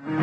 Thank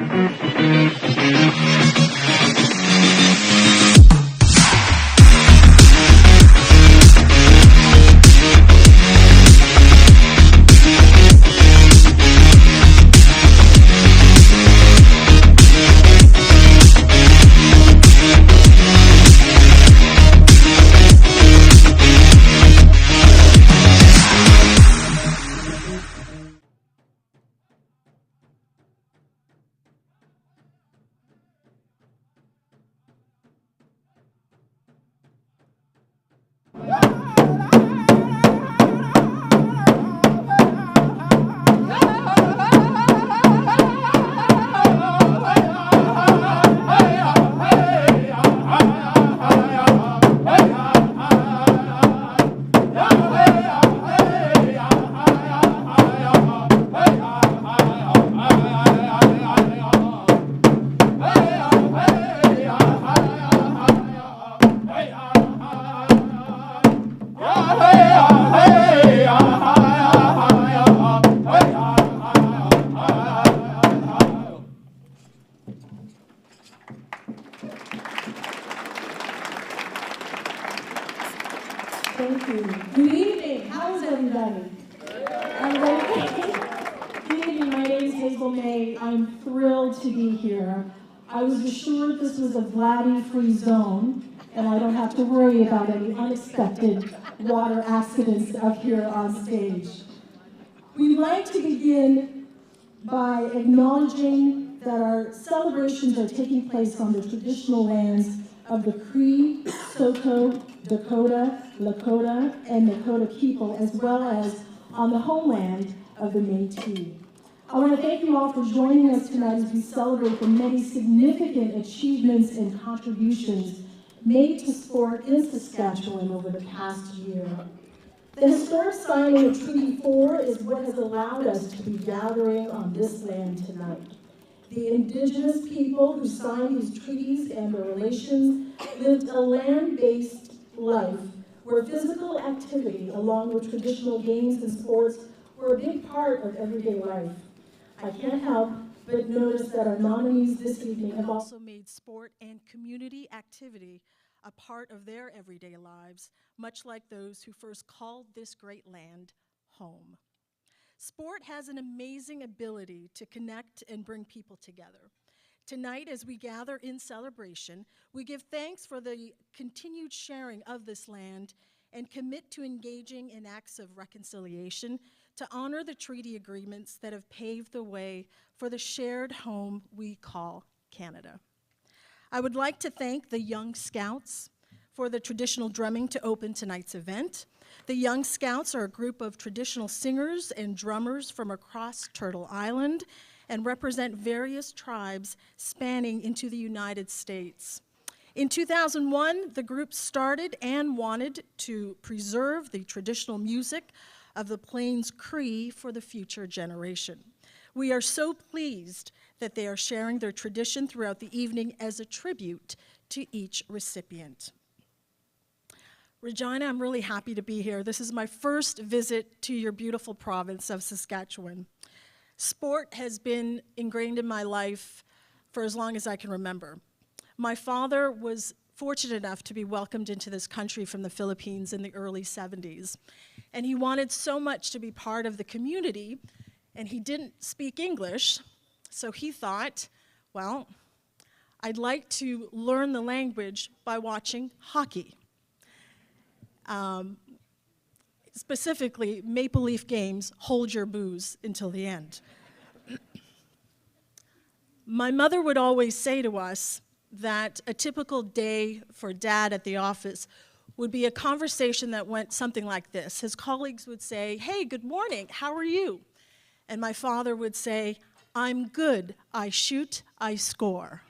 you. Good evening. How is everybody? Good evening. My name is Hazel May. I'm thrilled to be here. I was assured this was a Vladdy-free zone, and I don't have to worry about any unexpected water accidents up here on stage. We'd like to begin by acknowledging that our celebrations are taking place on the traditional lands of the Cree, Saulteaux, Dakota, Lakota, and Nakota people, as well as on the homeland of the Métis. I want to thank you all for joining us tonight as we celebrate the many significant achievements and contributions made to sport in Saskatchewan over the past year. The historic signing of Treaty 4 is what has allowed us to be gathering on this land tonight. The Indigenous people who signed these treaties and their relations lived a land-based life where physical activity, along with traditional games and sports, were a big part of everyday life. I can't help but notice that our nominees this evening have also made sport and community activity a part of their everyday lives, much like those who first called this great land home. Sport has an amazing ability to connect and bring people together. Tonight, as we gather in celebration, we give thanks for the continued sharing of this land and commit to engaging in acts of reconciliation to honor the treaty agreements that have paved the way for the shared home we call Canada. I would like to thank the Young Scouts for the traditional drumming to open tonight's event. The Young Scouts are a group of traditional singers and drummers from across Turtle Island and represent various tribes spanning into the United States. In 2001, the group started and wanted to preserve the traditional music of the Plains Cree for the future generation. We are so pleased that they are sharing their tradition throughout the evening as a tribute to each recipient. Regina, I'm really happy to be here. This is my first visit to your beautiful province of Saskatchewan. Sport has been ingrained in my life for as long as I can remember. My father was fortunate enough to be welcomed into this country from the Philippines in the early 70s. And he wanted so much to be part of the community, and he didn't speak English, so he thought, well, I'd like to learn the language by watching hockey. Specifically, Maple Leaf games, hold your booze until the end. My mother would always say to us that a typical day for Dad at the office would be a conversation that went something like this. His colleagues would say, "Hey, good morning, how are you?" And my father would say, "I'm good, I shoot, I score."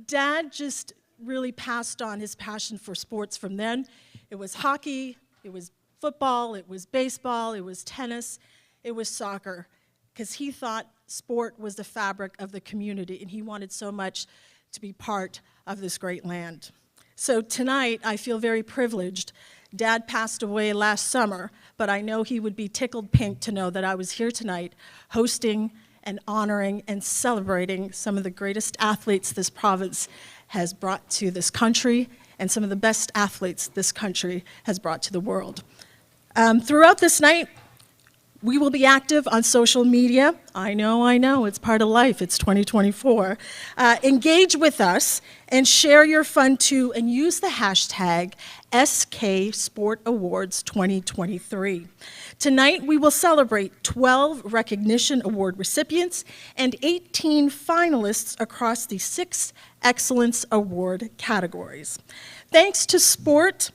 Dad just really passed on his passion for sports from then. It was hockey, it was football, it was baseball, it was tennis, it was soccer, because he thought sport was the fabric of the community, and he wanted so much to be part of this great land. So tonight, I feel very privileged. Dad passed away last summer, but I know he would be tickled pink to know that I was here tonight hosting and honoring and celebrating some of the greatest athletes this province has brought to this country and some of the best athletes this country has brought to the world. Throughout this night, we will be active on social media. I know, it's part of life, it's 2024. Engage with us and share your fun too, and use the hashtag SK Sport Awards 2023. Tonight, we will celebrate 12 recognition award recipients and 18 finalists across the 6 Excellence Award categories. Thanks to sport,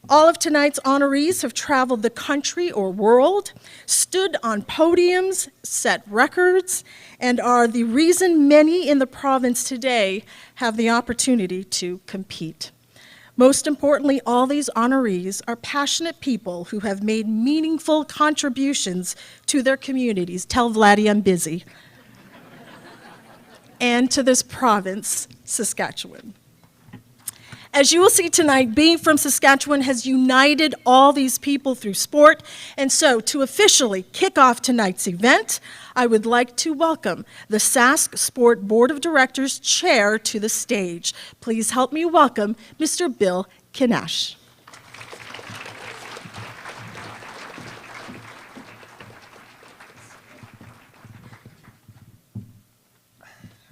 all of tonight's honorees have traveled the country or world, stood on podiums, set records, and are the reason many in the province today have the opportunity to compete. Most importantly, all these honorees are passionate people who have made meaningful contributions to their communities. Tell Vladdy I'm busy. And to this province, Saskatchewan. As you will see tonight, being from Saskatchewan has united all these people through sport. And so, to officially kick off tonight's event, I would like to welcome the Sask Sport Board of Directors Chair to the stage. Please help me welcome Mr. Bill Kinash.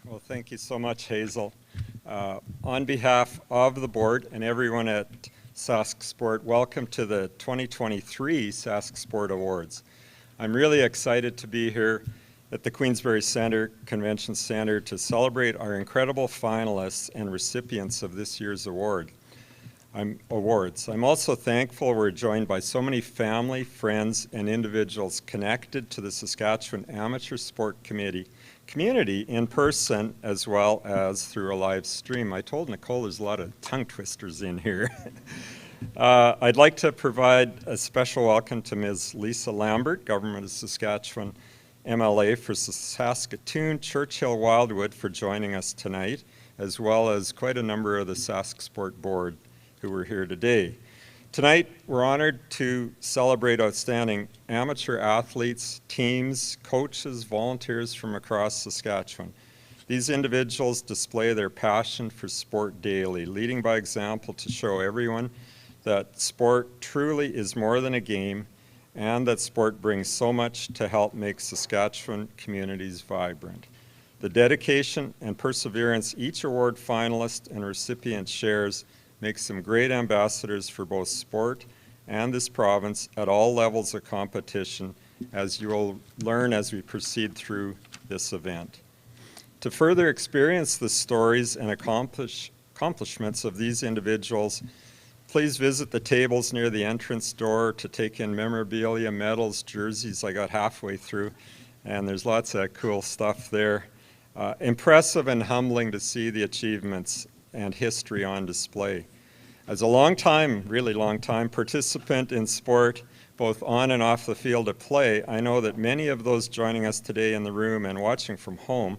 Well, thank you so much, Hazel. On behalf of the board and everyone at Sask Sport, welcome to the 2023 Sask Sport Awards. I'm really excited to be here at the Queensbury Convention Centre to celebrate our incredible finalists and recipients of this year's awards. I'm also thankful we're joined by so many family, friends, and individuals connected to the Saskatchewan Amateur Sport community in person as well as through a live stream. I told Nicole there's a lot of tongue twisters in here. I'd like to provide a special welcome to Ms. Lisa Lambert, Government of Saskatchewan MLA for Saskatoon, Churchill Wildwood, for joining us tonight, as well as quite a number of the Sask Sport Board who are here today. Tonight, we're honored to celebrate outstanding amateur athletes, teams, coaches, volunteers from across Saskatchewan. These individuals display their passion for sport daily, leading by example to show everyone that sport truly is more than a game and that sport brings so much to help make Saskatchewan communities vibrant. The dedication and perseverance each award finalist and recipient shares makes them great ambassadors for both sport and this province at all levels of competition, as you will learn as we proceed through this event. To further experience the stories and accomplishments of these individuals, please visit the tables near the entrance door to take in memorabilia, medals, jerseys. I got halfway through, and there's lots of cool stuff there. Impressive and humbling to see the achievements and history on display. As a really long time participant in sport, both on and off the field of play, I know that many of those joining us today in the room and watching from home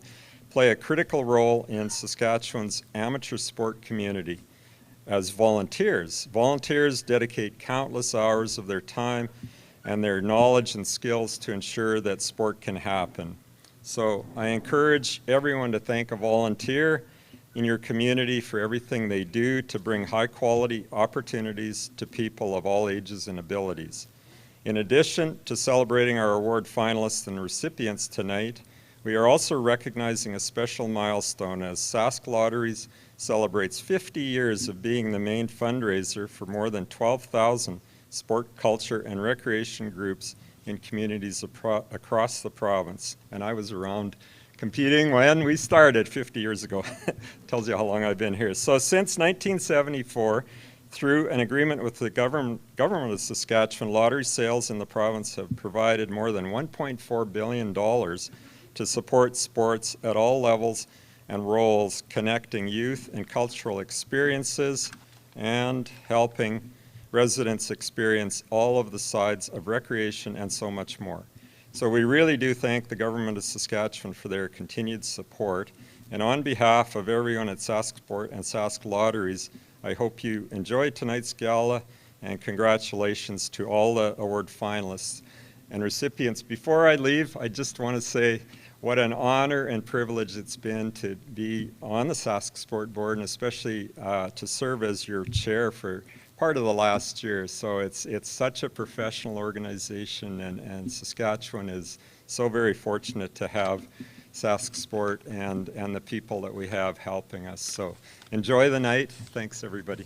play a critical role in Saskatchewan's amateur sport community as volunteers. Volunteers dedicate countless hours of their time and their knowledge and skills to ensure that sport can happen. So I encourage everyone to thank a volunteer in your community for everything they do to bring high-quality opportunities to people of all ages and abilities. In addition to celebrating our award finalists and recipients tonight, we are also recognizing a special milestone as Sask Lotteries celebrates 50 years of being the main fundraiser for more than 12,000 sport, culture, and recreation groups in communities across the province. And I was around competing when we started 50 years ago. Tells you how long I've been here. So since 1974, through an agreement with the government of Saskatchewan, lottery sales in the province have provided more than $1.4 billion to support sports at all levels and roles, connecting youth and cultural experiences and helping residents experience all of the sides of recreation and so much more. So we really do thank the Government of Saskatchewan for their continued support. And on behalf of everyone at Sask Sport and Sask Lotteries, I hope you enjoy tonight's gala And congratulations to all the award finalists and recipients. Before I leave, I just want to say what an honor and privilege it's been to be on the Sask Sport Board, and especially to serve as your chair for part of the last year. So it's such a professional organization, and Saskatchewan is so very fortunate to have Sask Sport and the people that we have helping us. So enjoy the night. Thanks, everybody.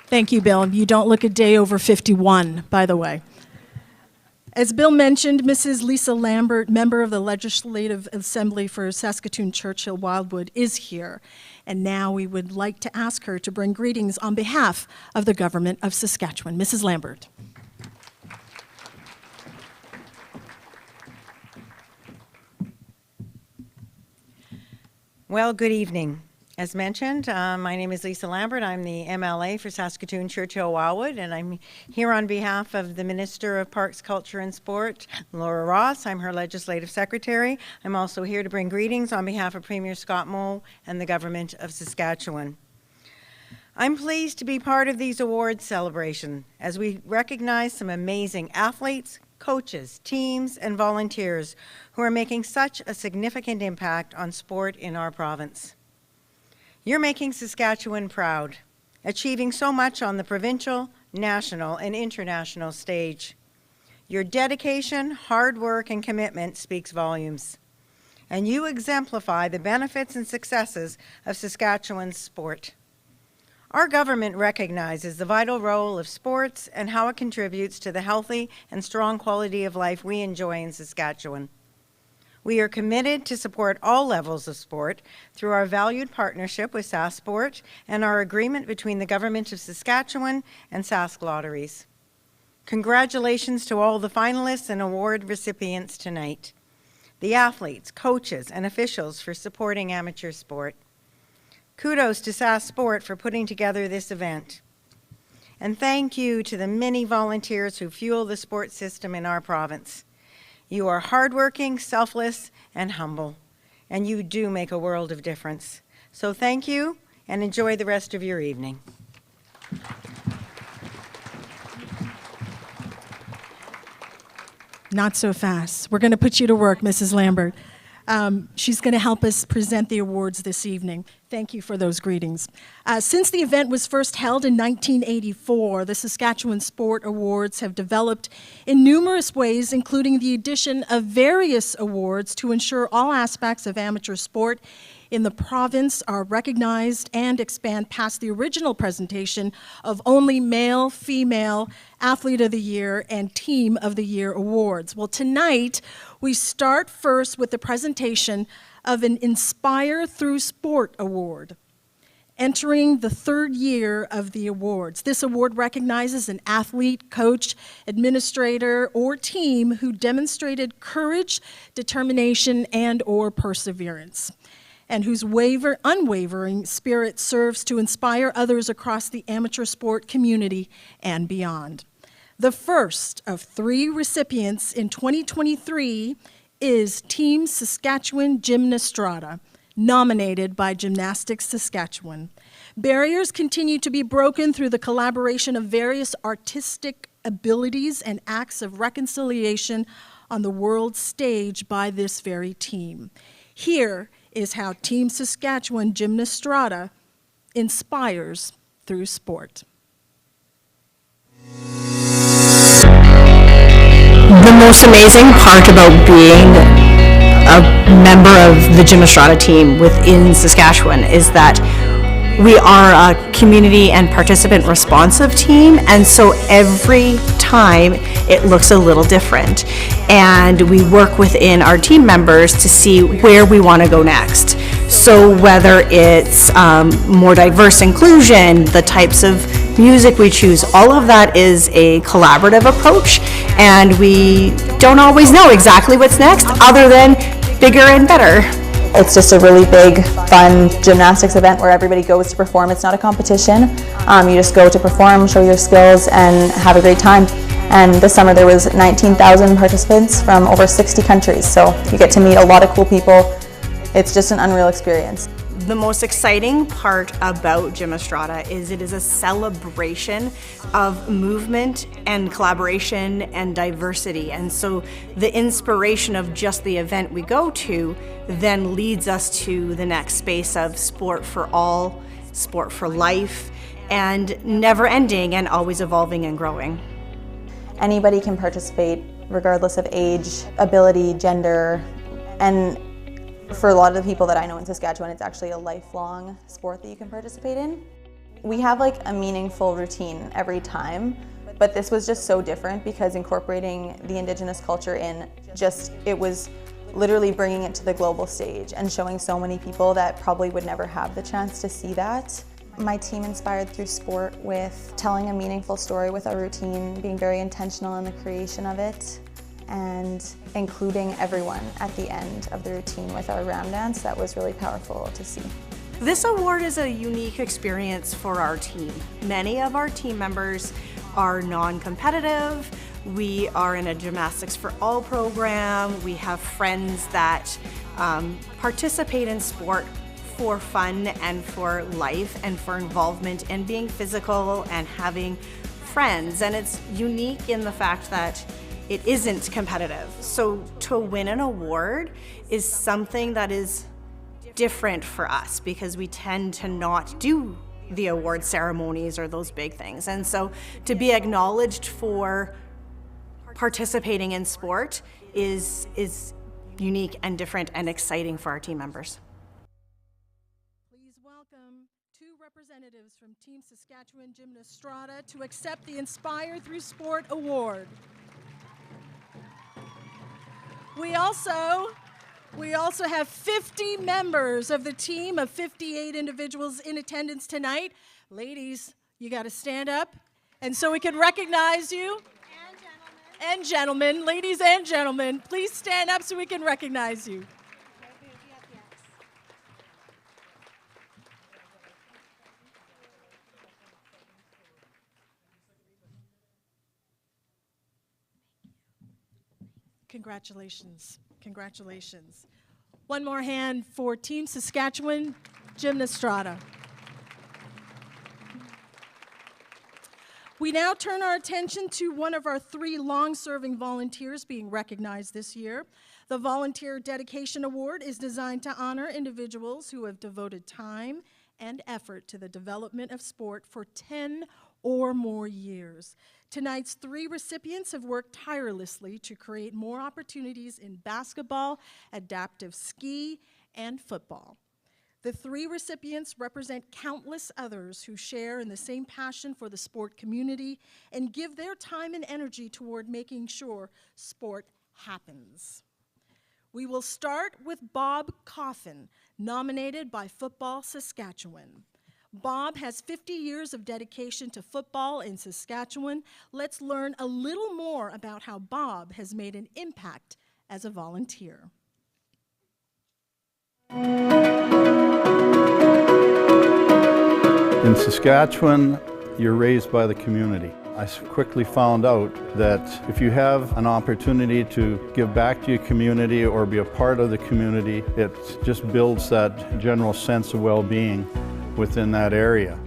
Thank you, Bill. You don't look a day over 51, by the way. As Bill mentioned, Mrs. Lisa Lambert, member of the Legislative Assembly for Saskatoon Churchill Wildwood, is here. And now we would like to ask her to bring greetings on behalf of the Government of Saskatchewan. Mrs. Lambert. Well, good evening. As mentioned, my name is Lisa Lambert. I'm the MLA for Saskatoon Churchill Wildwood, and I'm here on behalf of the Minister of Parks, Culture and Sport, Laura Ross. I'm her Legislative Secretary. I'm also here to bring greetings on behalf of Premier Scott Moe and the Government of Saskatchewan. I'm pleased to be part of these awards celebration as we recognize some amazing athletes, coaches, teams, and volunteers who are making such a significant impact on sport in our province. You're making Saskatchewan proud, achieving so much on the provincial, national, and international stage. Your dedication, hard work, and commitment speaks volumes. And you exemplify the benefits and successes of Saskatchewan's sport. Our government recognizes the vital role of sports and how it contributes to the healthy and strong quality of life we enjoy in Saskatchewan. We are committed to support all levels of sport through our valued partnership with SaskSport and our agreement between the Government of Saskatchewan and Sask Lotteries. Congratulations to all the finalists and award recipients tonight, the athletes, coaches, and officials for supporting amateur sport. Kudos to Sask Sport for putting together this event. And thank you to the many volunteers who fuel the sports system in our province. You are hardworking, selfless, and humble, and you do make a world of difference. So thank you, and enjoy the rest of your evening. Not so fast. We're going to put you to work, Mrs. Lambert. She's going to help us present the awards this evening. Thank you for those greetings. Since the event was first held in 1984, the Saskatchewan Sport Awards have developed in numerous ways, including the addition of various awards to ensure all aspects of amateur sport in the province are recognized and expand past the original presentation of only male, female, Athlete of the Year, and Team of the Year awards. Well, tonight, we start first with the presentation of an Inspire Through Sport Award, entering the third year of the awards. This award recognizes an athlete, coach, administrator, or team who demonstrated courage, determination, and/or perseverance, and whose unwavering spirit serves to inspire others across the amateur sport community and beyond. The first of 3 recipients in 2023 is Team Saskatchewan Gymnastrata, nominated by Gymnastics Saskatchewan. Barriers continue to be broken through the collaboration of various artistic abilities and acts of reconciliation on the world stage by this very team. Here is how Team Saskatchewan Gymnastrata inspires through sport. The most amazing part about being a member of the Gymnastrata team within Saskatchewan is that we are a community and participant responsive team, and so every time it looks a little different. And we work within our team members to see where we want to go next. So whether it's more diverse inclusion, the types of music we choose, all of that is a collaborative approach, and we don't always know exactly what's next other than bigger and better. It's just a really big, fun gymnastics event where everybody goes to perform. It's not a competition. You just go to perform, show your skills, and have a great time. And this summer there was 19,000 participants from over 60 countries, so you get to meet a lot of cool people. It's just an unreal experience. The most exciting part about Gymnastrata is it is a celebration of movement and collaboration and diversity. And so the inspiration of just the event we go to then leads us to the next space of sport for all, sport for life, and never ending and always evolving and growing. Anybody can participate regardless of age, ability, gender, and for a lot of the people that I know in Saskatchewan, it's actually a lifelong sport that you can participate in. We have like a meaningful routine every time, but this was just so different because incorporating the Indigenous culture in it was literally bringing it to the global stage and showing so many people that probably would never have the chance to see that. My team inspired through sport with telling a meaningful story with our routine, being very intentional in the creation of it, and including everyone at the end of the routine with our ram dance. That was really powerful to see. This award is a unique experience for our team. Many of our team members are non-competitive. We are in a Gymnastics for All program. We have friends that participate in sport for fun and for life and for involvement and being physical and having friends. And it's unique in the fact that it isn't competitive. So to win an award is something that is different for us because we tend to not do the award ceremonies or those big things. And so to be acknowledged for participating in sport is unique and different and exciting for our team members. Please welcome two representatives from Team Saskatchewan Gymnastrata to accept the Inspire Through Sport Award. We also have 50 members of the team of 58 individuals in attendance tonight. Ladies, you got to stand up, and so we can recognize you. And gentlemen, ladies and gentlemen, please stand up so we can recognize you. Congratulations, congratulations. One more hand for Team Saskatchewan Gymnastrata. We now turn our attention to one of our 3 long-serving volunteers being recognized this year. The Volunteer Dedication Award is designed to honor individuals who have devoted time and effort to the development of sport for 10 or more years. Tonight's 3 recipients have worked tirelessly to create more opportunities in basketball, adaptive ski, and football. The 3 recipients represent countless others who share in the same passion for the sport community and give their time and energy toward making sure sport happens. We will start with Bob Coffin, nominated by Football Saskatchewan. Bob has 50 years of dedication to football in Saskatchewan. Let's learn a little more about how Bob has made an impact as a volunteer. In Saskatchewan, you're raised by the community. I quickly found out that if you have an opportunity to give back to your community or be a part of the community, it just builds that general sense of well-being within that area.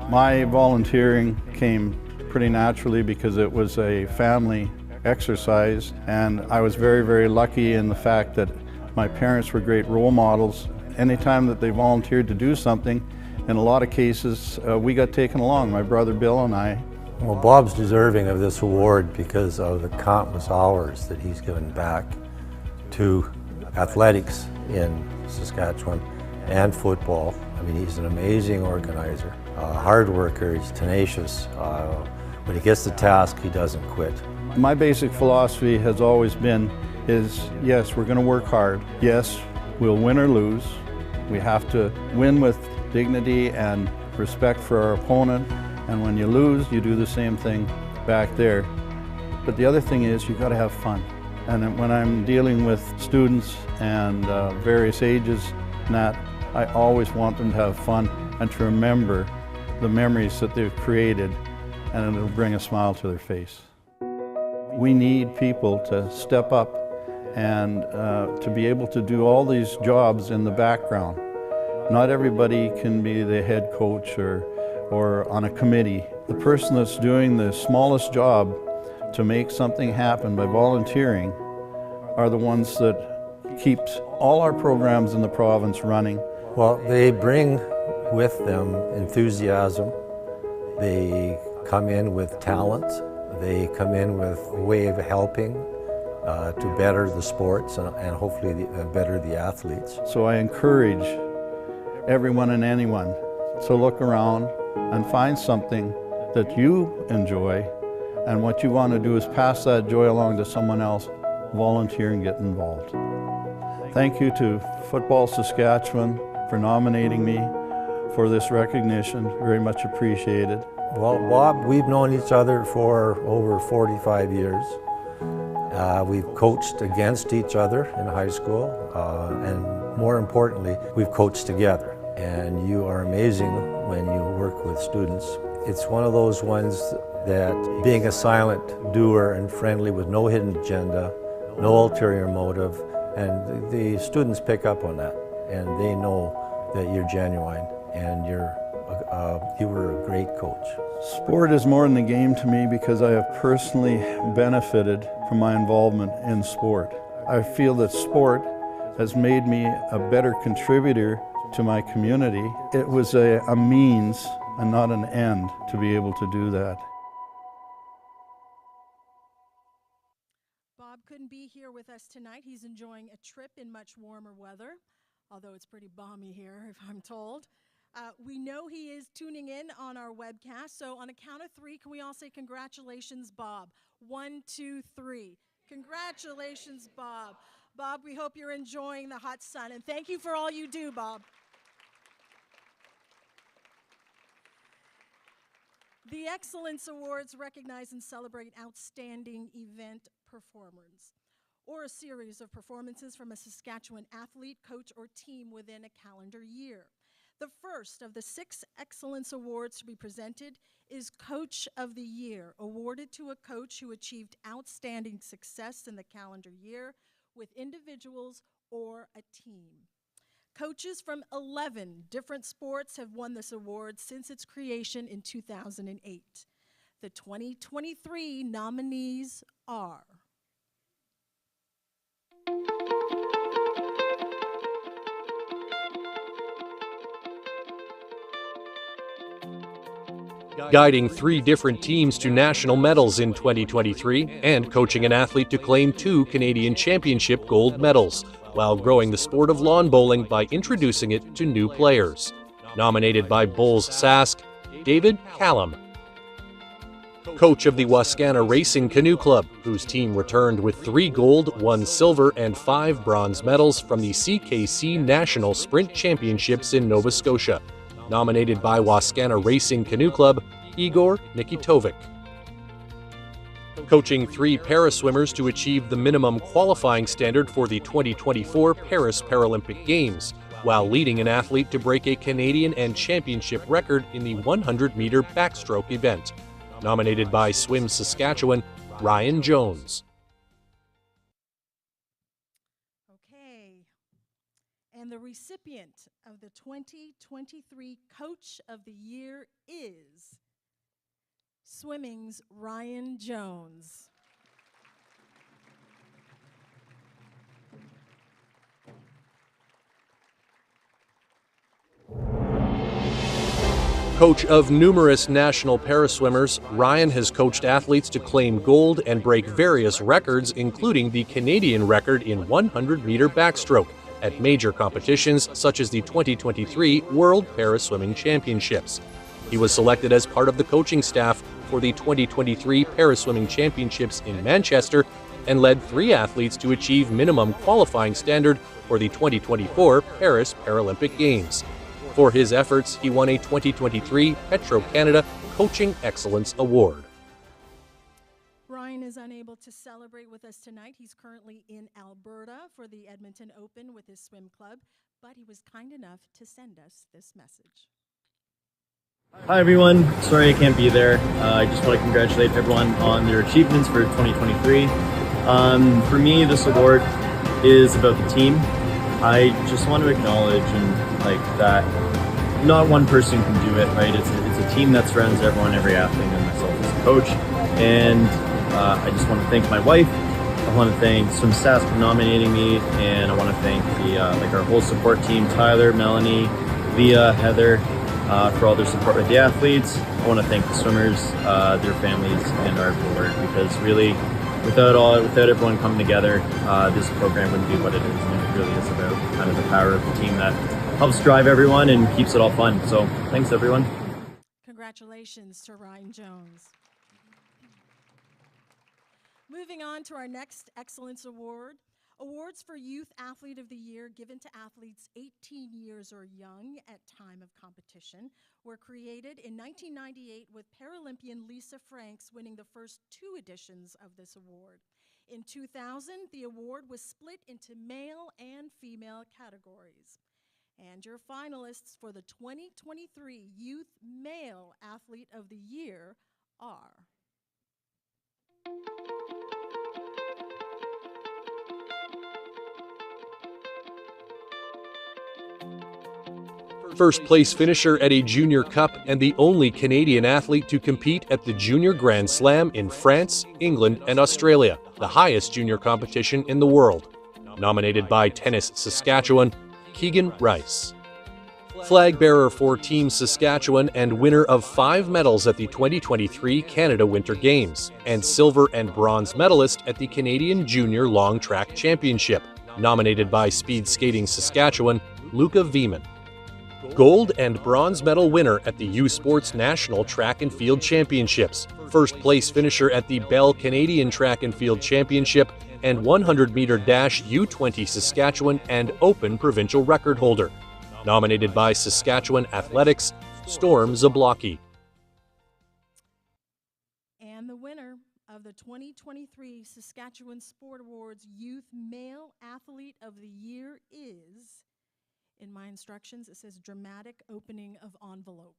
My volunteering came pretty naturally because it was a family exercise, and I was very, very lucky in the fact that my parents were great role models. Anytime that they volunteered to do something, in a lot of cases, we got taken along, my brother Bill and I. Well, Bob's deserving of this award because of the countless hours that he's given back to athletics in Saskatchewan and football. I mean, he's an amazing organizer, hard worker, he's tenacious. When he gets the task, he doesn't quit. My basic philosophy has always been yes, we're going to work hard. Yes, we'll win or lose. We have to win with dignity and respect for our opponent. And when you lose, you do the same thing back there. But the other thing is you've got to have fun. And when I'm dealing with students and various ages and that, I always want them to have fun and to remember the memories that they've created, and it'll bring a smile to their face. We need people to step up and to be able to do all these jobs in the background. Not everybody can be the head coach or on a committee. The person that's doing the smallest job to make something happen by volunteering are the ones that keeps all our programs in the province running. Well, they bring with them enthusiasm. They come in with talent. They come in with a way of helping to better the sports and hopefully better the athletes. So I encourage everyone and anyone to look around and find something that you enjoy, and what you want to do is pass that joy along to someone else. Volunteer and get involved. Thank you to Football Saskatchewan for nominating me for this recognition. Very much appreciated. Well, Bob, we've known each other for over 45 years. We've coached against each other in high school, and more importantly, we've coached together. And you are amazing when you work with students. It's one of those ones that being a silent doer and friendly with no hidden agenda, no ulterior motive, and the students pick up on that, and they know that you're genuine and you were a great coach. Sport is more than the game to me because I have personally benefited from my involvement in sport. I feel that sport has made me a better contributor to my community. It was a means and not an end to be able to do that. Bob couldn't be here with us tonight. He's enjoying a trip in much warmer weather, although it's pretty balmy here, if I'm told. We know he is tuning in on our webcast, so on a count of three, can we all say congratulations, Bob? 1, 2, 3. Congratulations, Bob. Bob, we hope you're enjoying the hot sun, and thank you for all you do, Bob. The Excellence Awards recognize and celebrate outstanding event performers, or a series of performances from a Saskatchewan athlete, coach, or team within a calendar year. The first of the 6 Excellence Awards to be presented is Coach of the Year, awarded to a coach who achieved outstanding success in the calendar year with individuals or a team. Coaches from 11 different sports have won this award since its creation in 2008. The 2023 nominees are guiding 3 different teams to national medals in 2023 and coaching an athlete to claim 2 Canadian Championship gold medals, while growing the sport of lawn bowling by introducing it to new players. Nominated by Bulls Sask, David Callum. Coach of the Wascana Racing Canoe Club, whose team returned with 3 gold, 1 silver, and 5 bronze medals from the CKC National Sprint Championships in Nova Scotia. Nominated by Wascana Racing Canoe Club, Igor Nikitovic. Coaching 3 paraswimmers to achieve the minimum qualifying standard for the 2024 Paris Paralympic Games, while leading an athlete to break a Canadian and championship record in the 100-meter backstroke event. Nominated by Swim Saskatchewan, Ryan Jones. okay. And the recipient of the 2023 Coach of the Year is swimming's Ryan Jones. Coach of numerous national paraswimmers, Ryan has coached athletes to claim gold and break various records, including the Canadian record in 100-meter backstroke at major competitions such as the 2023 World Paraswimming Championships. He was selected as part of the coaching staff for the 2023 Paraswimming Championships in Manchester and led 3 athletes to achieve minimum qualifying standard for the 2024 Paris Paralympic Games. For his efforts, he won a 2023 Petro-Canada Coaching Excellence Award. Ryan is unable to celebrate with us tonight. He's currently in Alberta for the Edmonton Open with his swim club, but he was kind enough to send us this message. Hi everyone, sorry I can't be there. I just want to congratulate everyone on their achievements for 2023. For me, this award is about the team. I just want to acknowledge and like that not one person can do it, right? It's a team that surrounds everyone, every athlete, and myself as a coach. And I just want to thank my wife. I want to thank Swim Sask for nominating me, and I want to thank the our whole support team: Tyler, Melanie, Leah, Heather, for all their support with the athletes. I want to thank the swimmers, their families, and our board, because really, without everyone coming together, this program wouldn't be what it is. And it really is about kind of the power of the team that helps drive everyone and keeps it all fun. So thanks, everyone. Congratulations to Ryan Jones. Moving on to our next Excellence Award. Awards for Youth Athlete of the Year given to athletes 18 years or young at time of competition were created in 1998 with Paralympian Lisa Franks winning the first 2 editions of this award. In 2000, the award was split into male and female categories. And your finalists for the 2023 Youth Male Athlete of the Year are... First place finisher at a Junior Cup and the only Canadian athlete to compete at the Junior Grand Slam in France, England, and Australia, the highest junior competition in the world. Nominated by Tennis Saskatchewan, Keegan Rice. Flag bearer for Team Saskatchewan and winner of 5 medals at the 2023 Canada Winter Games, and silver and bronze medalist at the Canadian Junior Long Track Championship. Nominated by Speed Skating Saskatchewan, Luca Veman. Gold and bronze medal winner at the U Sports National Track and Field Championships, first place finisher at the Bell Canadian Track and Field Championship, and 100-meter dash U20 Saskatchewan and Open provincial record holder. Nominated by Saskatchewan Athletics, Storm Zablocki. And the winner of the 2023 Saskatchewan Sport Awards Youth Male Athlete of the Year is... In my instructions, it says dramatic opening of envelope.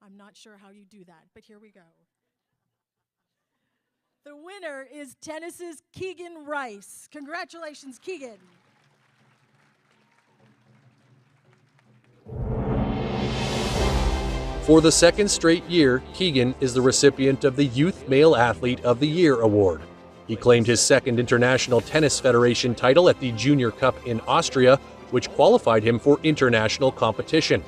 I'm not sure how you do that, but here we go. The winner is tennis's Keegan Rice. Congratulations, Keegan. For the second straight year, Keegan is the recipient of the Youth Male Athlete of the Year award. He claimed his second International Tennis Federation title at the Junior Cup in Austria, which qualified him for international competition.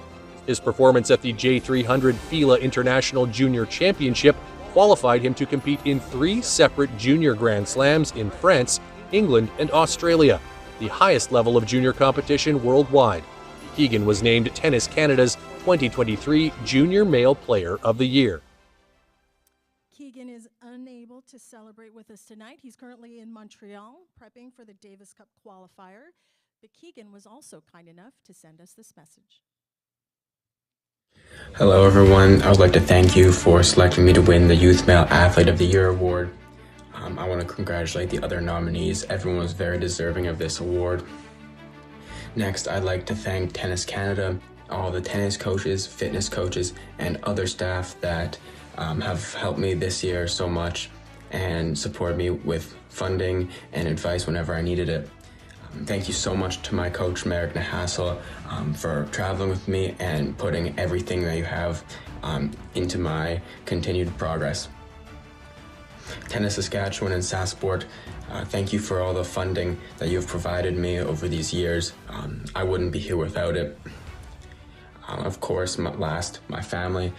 His performance at the J300 FILA International Junior Championship qualified him to compete in 3 separate junior Grand Slams in France, England, and Australia, the highest level of junior competition worldwide. Keegan was named Tennis Canada's 2023 Junior Male Player of the Year. Keegan is unable to celebrate with us tonight. He's currently in Montreal prepping for the Davis Cup qualifier. But Keegan was also kind enough to send us this message. Hello everyone, I would like to thank you for selecting me to win the Youth Male Athlete of the Year award. I want to congratulate the other nominees. Everyone was very deserving of this award. Next, I'd like to thank Tennis Canada, all the tennis coaches, fitness coaches, and other staff that have helped me this year so much and supported me with funding and advice whenever I needed it. Thank you so much to my coach, Merrick Nahassel, for traveling with me and putting everything that you have into my continued progress. Tennis Saskatchewan and Sasksport, thank you for all the funding that you've provided me over these years. I wouldn't be here without it. Of course, my family.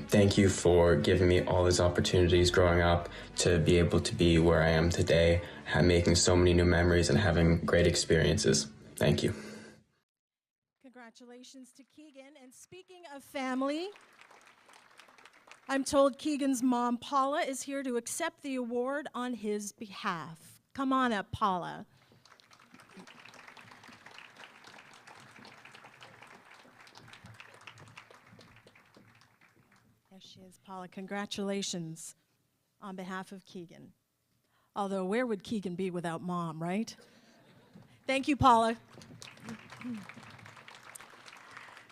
Thank you for giving me all these opportunities growing up to be able to be where I am today, making so many new memories and having great experiences. Thank you. Congratulations to Keegan. And speaking of family, I'm told Keegan's mom, Paula, is here to accept the award on his behalf. Come on up, Paula. There she is, Paula. Congratulations on behalf of Keegan. Although, where would Keegan be without mom, right? Thank you, Paula.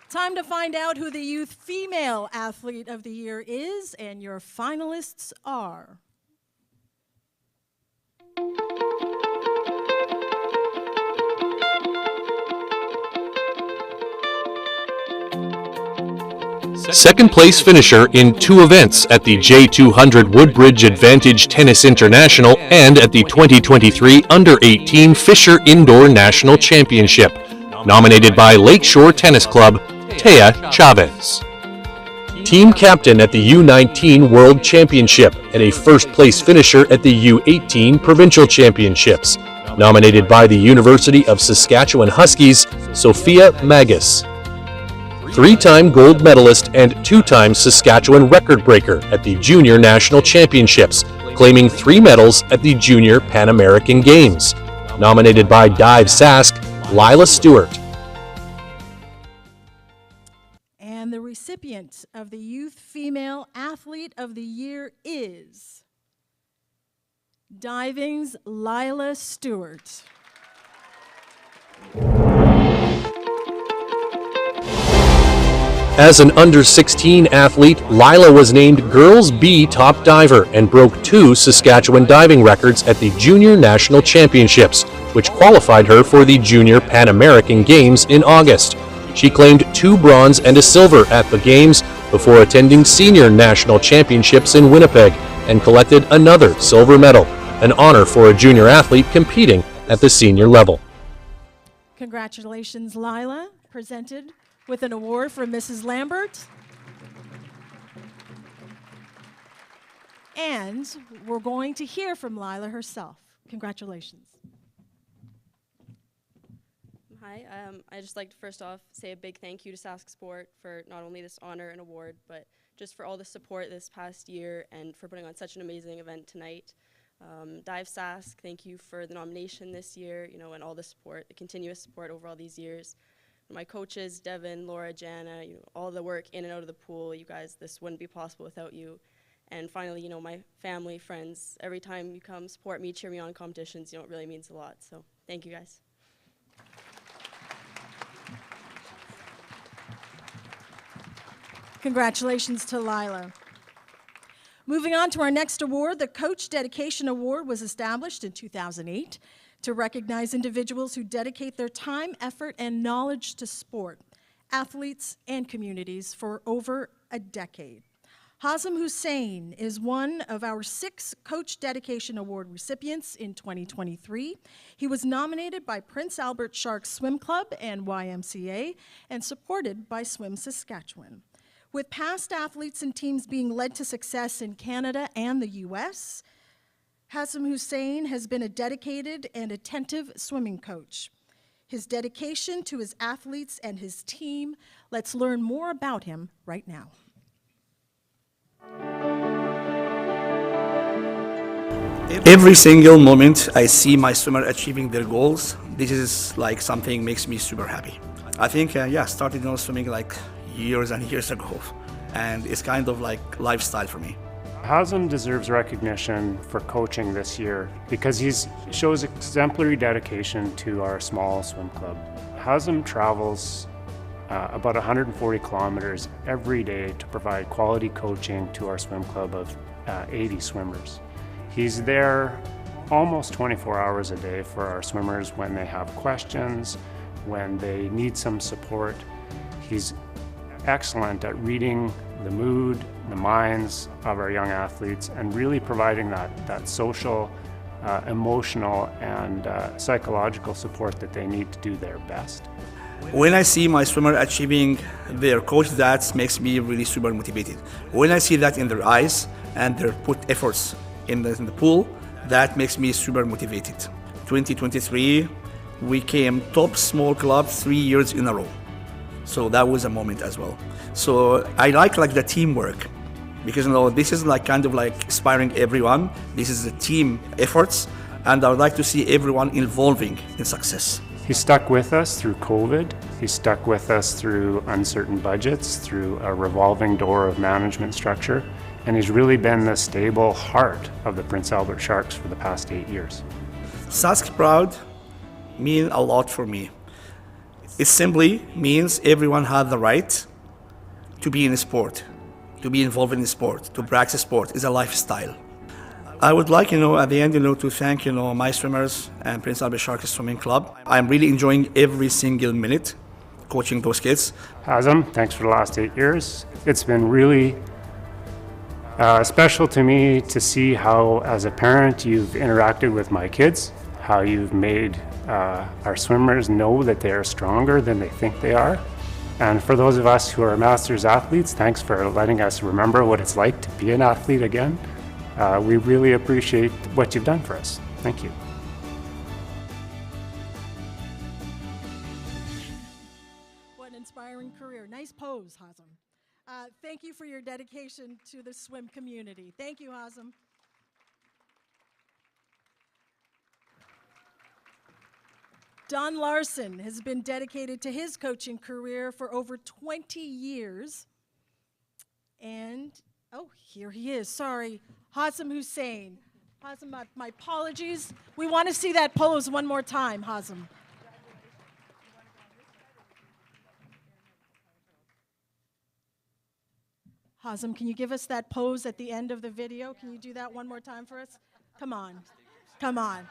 Time to find out who the Youth Female Athlete of the Year is, and your finalists are... Second place finisher in 2 events at the J200 Woodbridge Advantage Tennis International and at the 2023 Under-18 Fisher Indoor National Championship. Nominated by Lakeshore Tennis Club, Taya Chavez. Team captain at the U19 World Championship and a first place finisher at the U18 Provincial Championships. Nominated by the University of Saskatchewan Huskies, Sophia Magus. 3-time gold medalist and 2-time Saskatchewan record breaker at the Junior National Championships, claiming 3 medals at the Junior Pan American Games. Nominated by Dive Sask, Lila Stewart. And the recipient of the Youth Female Athlete of the Year is Diving's Lila Stewart. As an under-16 athlete, Lila was named Girls B Top Diver and broke 2 Saskatchewan diving records at the Junior National Championships, which qualified her for the Junior Pan American Games in August. She claimed 2 bronze and a silver at the Games before attending Senior National Championships in Winnipeg and collected another silver medal, an honor for a junior athlete competing at the senior level. Congratulations, Lila, presented with an award from Mrs. Lambert. And we're going to hear from Lila herself. Congratulations. Hi, I'd just like to first off say a big thank you to Sask Sport for not only this honor and award, but just for all the support this past year and for putting on such an amazing event tonight. Dive Sask, thank you for the nomination this year, and all the support, the continuous support over all these years. My coaches, Devin, Laura, Jana, all the work in and out of the pool, you guys, this wouldn't be possible without you. And finally, my family, friends, every time you come support me, cheer me on competitions, it really means a lot. So thank you guys. Congratulations to Lila. Moving on to our next award, the Coach Dedication Award was established in 2008 to recognize individuals who dedicate their time, effort, and knowledge to sport, athletes, and communities for over a decade. Hazem Hussein is one of our 6 Coach Dedication Award recipients in 2023. He was nominated by Prince Albert Sharks Swim Club and YMCA and supported by Swim Saskatchewan. With past athletes and teams being led to success in Canada and the U.S., Hazem Hussein has been a dedicated and attentive swimming coach. His dedication to his athletes and his team, let's learn more about him right now. Every single moment I see my swimmer achieving their goals, this is like something makes me super happy. I think, started swimming like years and years ago, and it's kind of like lifestyle for me. Hazem deserves recognition for coaching this year because he shows exemplary dedication to our small swim club. Hazem travels about 140 kilometers every day to provide quality coaching to our swim club of 80 swimmers. He's there almost 24 hours a day for our swimmers when they have questions, when they need some support. He's excellent at reading the mood, the minds of our young athletes, and really providing that social, emotional, and psychological support that they need to do their best. When I see my swimmer achieving their coach, that makes me really super motivated. When I see that in their eyes and their put efforts in the pool, that makes me super motivated. 2023, we came top small club 3 years in a row. So that was a moment as well. So I like the teamwork because this is kind of inspiring everyone. This is a team efforts, and I would like to see everyone involving in success. He stuck with us through COVID. He stuck with us through uncertain budgets, through a revolving door of management structure, and he's really been the stable heart of the Prince Albert Sharks for the past 8 years. Sask Proud means a lot for me. It simply means everyone has the right to be in sport, to be involved in sport, to practice sport. It's a lifestyle. I would like, at the end, to thank, my swimmers and Prince Albert Sharks Swimming Club. I'm really enjoying every single minute coaching those kids. Hazem, thanks for the last 8 years. It's been really special to me to see how, as a parent, you've interacted with my kids, how you've made our swimmers know that they are stronger than they think they are. And for those of us who are masters athletes, thanks for letting us remember what it's like to be an athlete again. We really appreciate what you've done for us. Thank you. What an inspiring career. Nice pose, Hazem. Thank you for your dedication to the swim community. Thank you, Hazem. Don Larson has been dedicated to his coaching career for over 20 years. And, oh, here he is. Sorry, Hazem Hussein. Hazem, my apologies. We want to see that pose one more time, Hazem. Hazem, can you give us that pose at the end of the video? Can you do that one more time for us? Come on. Come on.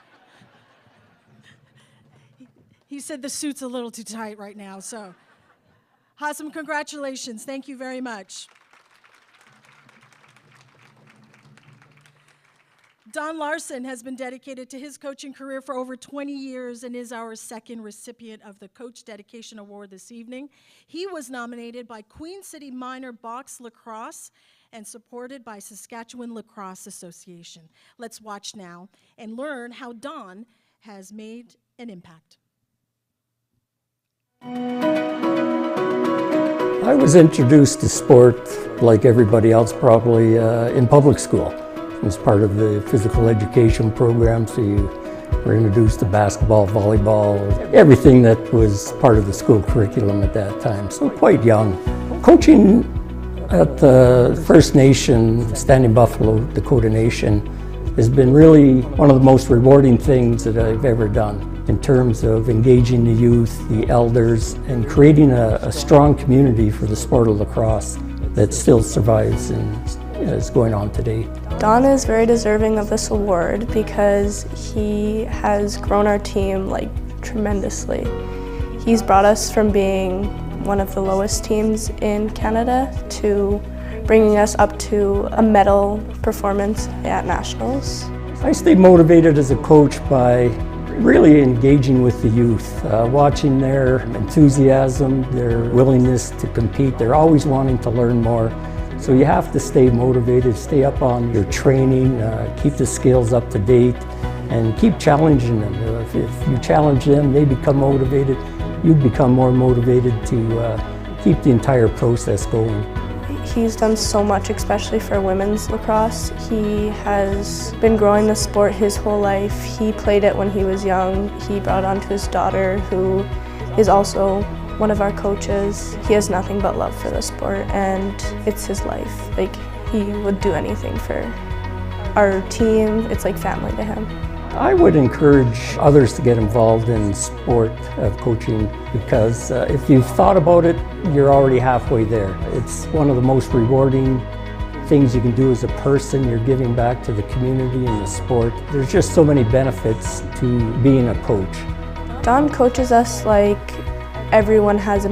He said the suit's a little too tight right now, so. Hazem, congratulations. Thank you very much. Don Larson has been dedicated to his coaching career for over 20 years and is our second recipient of the Coach Dedication Award this evening. He was nominated by Queen City Minor Box Lacrosse and supported by Saskatchewan Lacrosse Association. Let's watch now and learn how Don has made an impact. I was introduced to sport like everybody else probably in public school. As part of the physical education program, so you were introduced to basketball, volleyball, everything that was part of the school curriculum at that time, so quite young. Coaching at the First Nation, Standing Buffalo Dakota Nation, has been really one of the most rewarding things that I've ever done in terms of engaging the youth, the elders, and creating a strong community for the sport of lacrosse that still survives and is going on today. Don is very deserving of this award because he has grown our team tremendously. He's brought us from being one of the lowest teams in Canada to bringing us up to a medal performance at nationals. I stay motivated as a coach by really engaging with the youth, watching their enthusiasm, their willingness to compete. They're always wanting to learn more. So you have to stay motivated, stay up on your training, keep the skills up to date, and keep challenging them. If you challenge them, they become motivated, you become more motivated to keep the entire process going. He's done so much, especially for women's lacrosse. He has been growing the sport his whole life. He played it when he was young. He brought on to his daughter, who is also one of our coaches. He has nothing but love for the sport, and it's his life. He would do anything for our team. It's like family to him. I would encourage others to get involved in sport coaching because if you've thought about it, you're already halfway there. It's one of the most rewarding things you can do as a person. You're giving back to the community and the sport. There's just so many benefits to being a coach. Don coaches us like everyone has a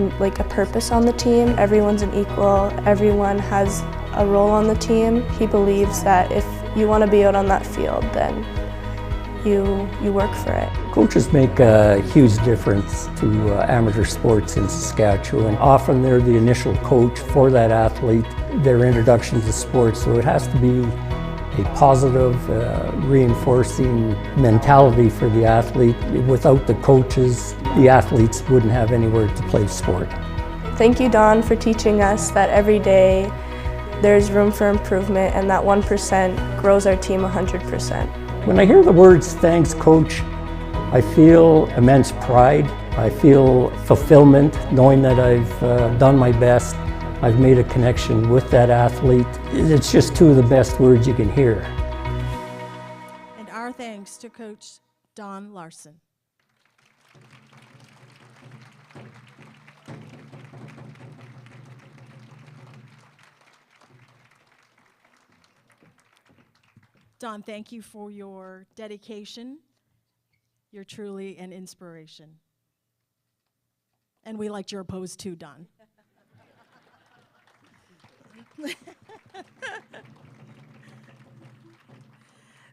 purpose on the team. Everyone's an equal. Everyone has a role on the team. He believes that if you want to be out on that field, then you work for it. Coaches make a huge difference to amateur sports in Saskatchewan. Often they're the initial coach for that athlete, their introduction to sports, so it has to be a positive, reinforcing mentality for the athlete. Without the coaches, the athletes wouldn't have anywhere to play sport. Thank you, Don, for teaching us that every day there's room for improvement and that 1% grows our team 100%. When I hear the words, "Thanks, Coach," I feel immense pride. I feel fulfillment knowing that I've done my best. I've made a connection with that athlete. It's just two of the best words you can hear. And our thanks to Coach Don Larson. Don, thank you for your dedication. You're truly an inspiration. And we liked your pose too, Don.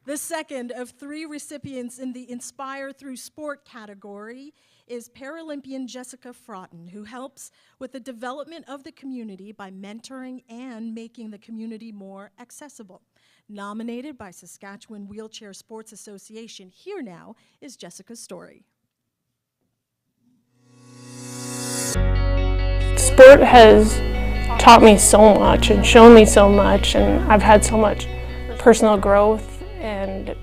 The second of 3 recipients in the Inspire Through Sport category is Paralympian Jessica Fraughton, who helps with the development of the community by mentoring and making the community more accessible. Nominated by Saskatchewan Wheelchair Sports Association, here now is Jessica's story. Sport has taught me so much and shown me so much, and I've had so much personal growth and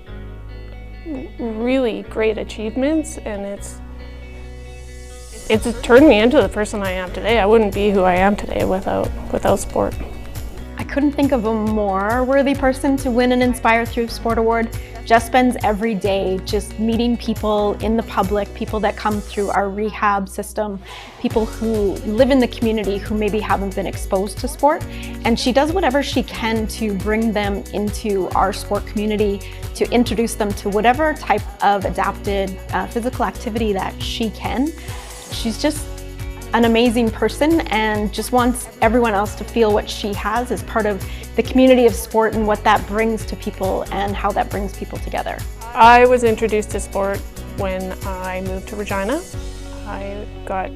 really great achievements, and it's turned me into the person I am today. I wouldn't be who I am today without sport. I couldn't think of a more worthy person to win an Inspire Through Sport Award. Jess spends every day just meeting people in the public, people that come through our rehab system, people who live in the community who maybe haven't been exposed to sport. And she does whatever she can to bring them into our sport community, to introduce them to whatever type of adapted physical activity that she can. She's just an amazing person and just wants everyone else to feel what she has as part of the community of sport and what that brings to people and how that brings people together. I was introduced to sport when I moved to Regina. I got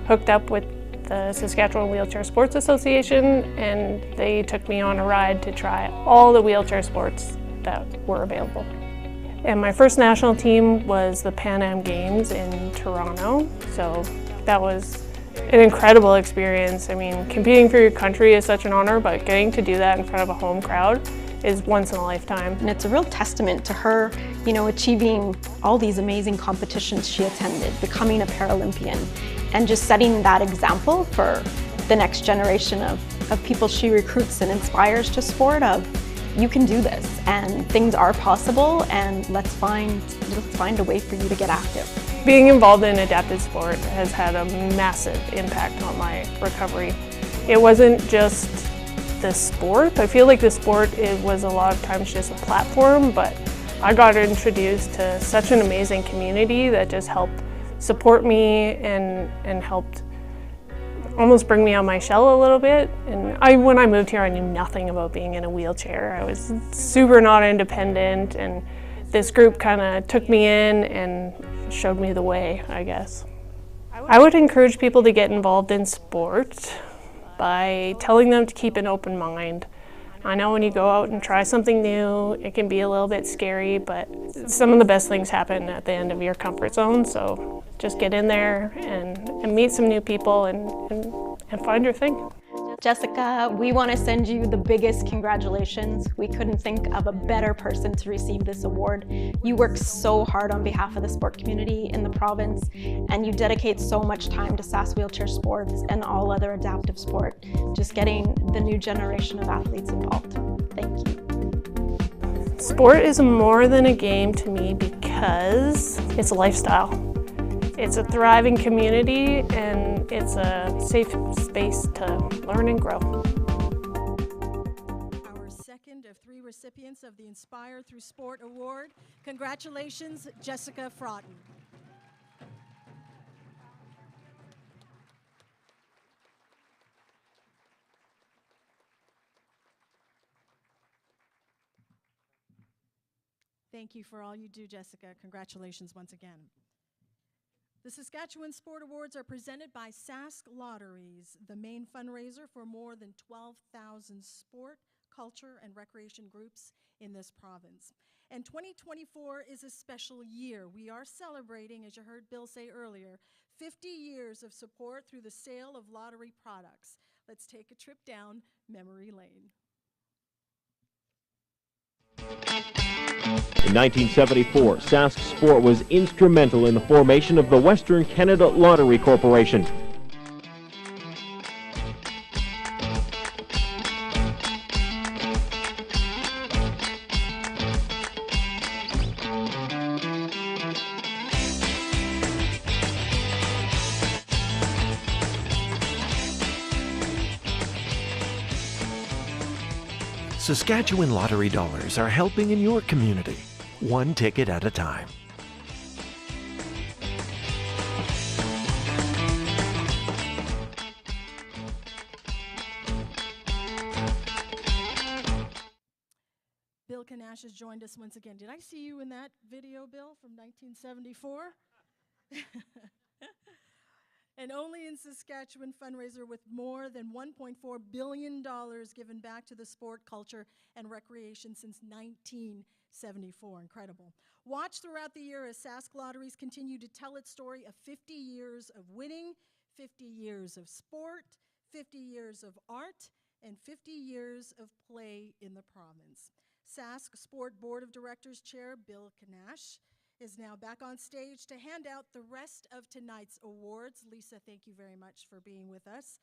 hooked up with the Saskatchewan Wheelchair Sports Association, and they took me on a ride to try all the wheelchair sports that were available. And my first national team was the Pan Am Games in Toronto, so that was an incredible experience. I mean, competing for your country is such an honor, but getting to do that in front of a home crowd is once in a lifetime. And it's a real testament to her, you know, achieving all these amazing competitions she attended, becoming a Paralympian, and just setting that example for the next generation of people she recruits and inspires to sport of, you can do this and things are possible, and let's find a way for you to get active. Being involved in adapted sport has had a massive impact on my recovery. It wasn't just the sport. I feel like the sport, it was a lot of times just a platform, but I got introduced to such an amazing community that just helped support me and helped almost bring me out my shell a little bit. And when I moved here, I knew nothing about being in a wheelchair. I was super not independent, and this group kind of took me in and showed me the way, I guess. I would encourage people to get involved in sport by telling them to keep an open mind. I know when you go out and try something new, it can be a little bit scary, but some of the best things happen at the end of your comfort zone, so just get in there and meet some new people and find your thing. Jessica, we want to send you the biggest congratulations. We couldn't think of a better person to receive this award. You work so hard on behalf of the sport community in the province, and you dedicate so much time to Sask Wheelchair Sports and all other adaptive sport, just getting the new generation of athletes involved. Thank you. Sport is more than a game to me because it's a lifestyle. It's a thriving community, and it's a safe space to learn and grow. Our second of 3 recipients of the Inspire Through Sport Award. Congratulations, Jessica Fraughton. Thank you for all you do, Jessica. Congratulations once again. The Saskatchewan Sport Awards are presented by Sask Lotteries, the main fundraiser for more than 12,000 sport, culture, and recreation groups in this province. And 2024 is a special year. We are celebrating, as you heard Bill say earlier, 50 years of support through the sale of lottery products. Let's take a trip down memory lane. In 1974, Sask Sport was instrumental in the formation of the Western Canada Lottery Corporation. Saskatchewan Lottery dollars are helping in your community, one ticket at a time. Kanash has joined us once again. Did I see you in that video, Bill, from 1974? An Only in Saskatchewan fundraiser with more than $1.4 billion given back to the sport, culture, and recreation since 1974. Incredible. Watch throughout the year as Sask Lotteries continue to tell its story of 50 years of winning, 50 years of sport, 50 years of art, and 50 years of play in the province. Sask Sport Board of Directors Chair Bill Kanash is now back on stage to hand out the rest of tonight's awards. Lisa, thank you very much for being with us.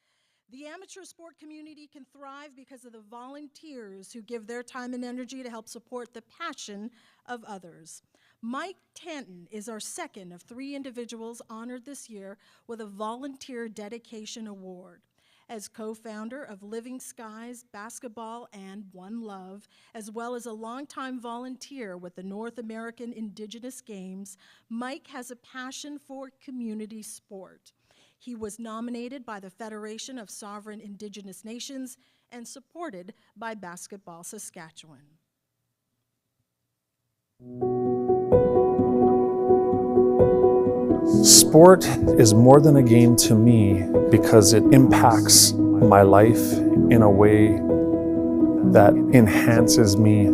The amateur sport community can thrive because of the volunteers who give their time and energy to help support the passion of others. Mike Tanton is our second of 3 individuals honored this year with a Volunteer Dedication Award. As co-founder of Living Skies Basketball and One Love, as well as a longtime volunteer with the North American Indigenous Games, Mike has a passion for community sport. He was nominated by the Federation of Sovereign Indigenous Nations and supported by Basketball Saskatchewan. Sport is more than a game to me because it impacts my life in a way that enhances me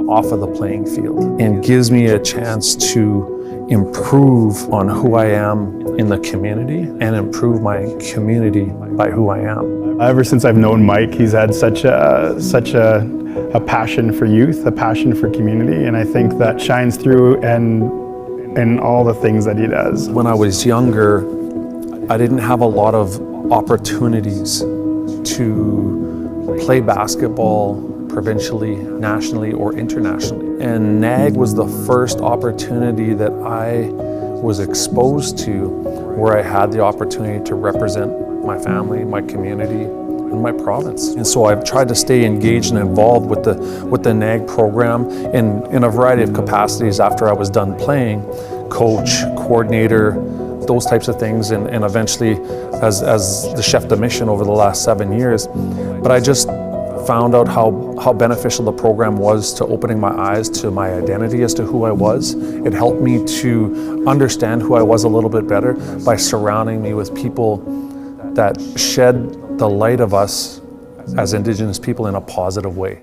off of the playing field and gives me a chance to improve on who I am in the community and improve my community by who I am. Ever since I've known Mike, he's had such a passion for youth, a passion for community, and I think that shines through in all the things that he does. When I was younger, I didn't have a lot of opportunities to play basketball provincially, nationally, or internationally. And NAG was the first opportunity that I was exposed to where I had the opportunity to represent my family, my community, and my province. And so I've tried to stay engaged and involved with the NAG program in a variety of capacities after I was done playing, coach, coordinator, those types of things, and eventually as the chef de mission over the last 7 years. But I just found out how beneficial the program was to opening my eyes to my identity as to who I was. It helped me to understand who I was a little bit better by surrounding me with people that shed the light of us as Indigenous people in a positive way.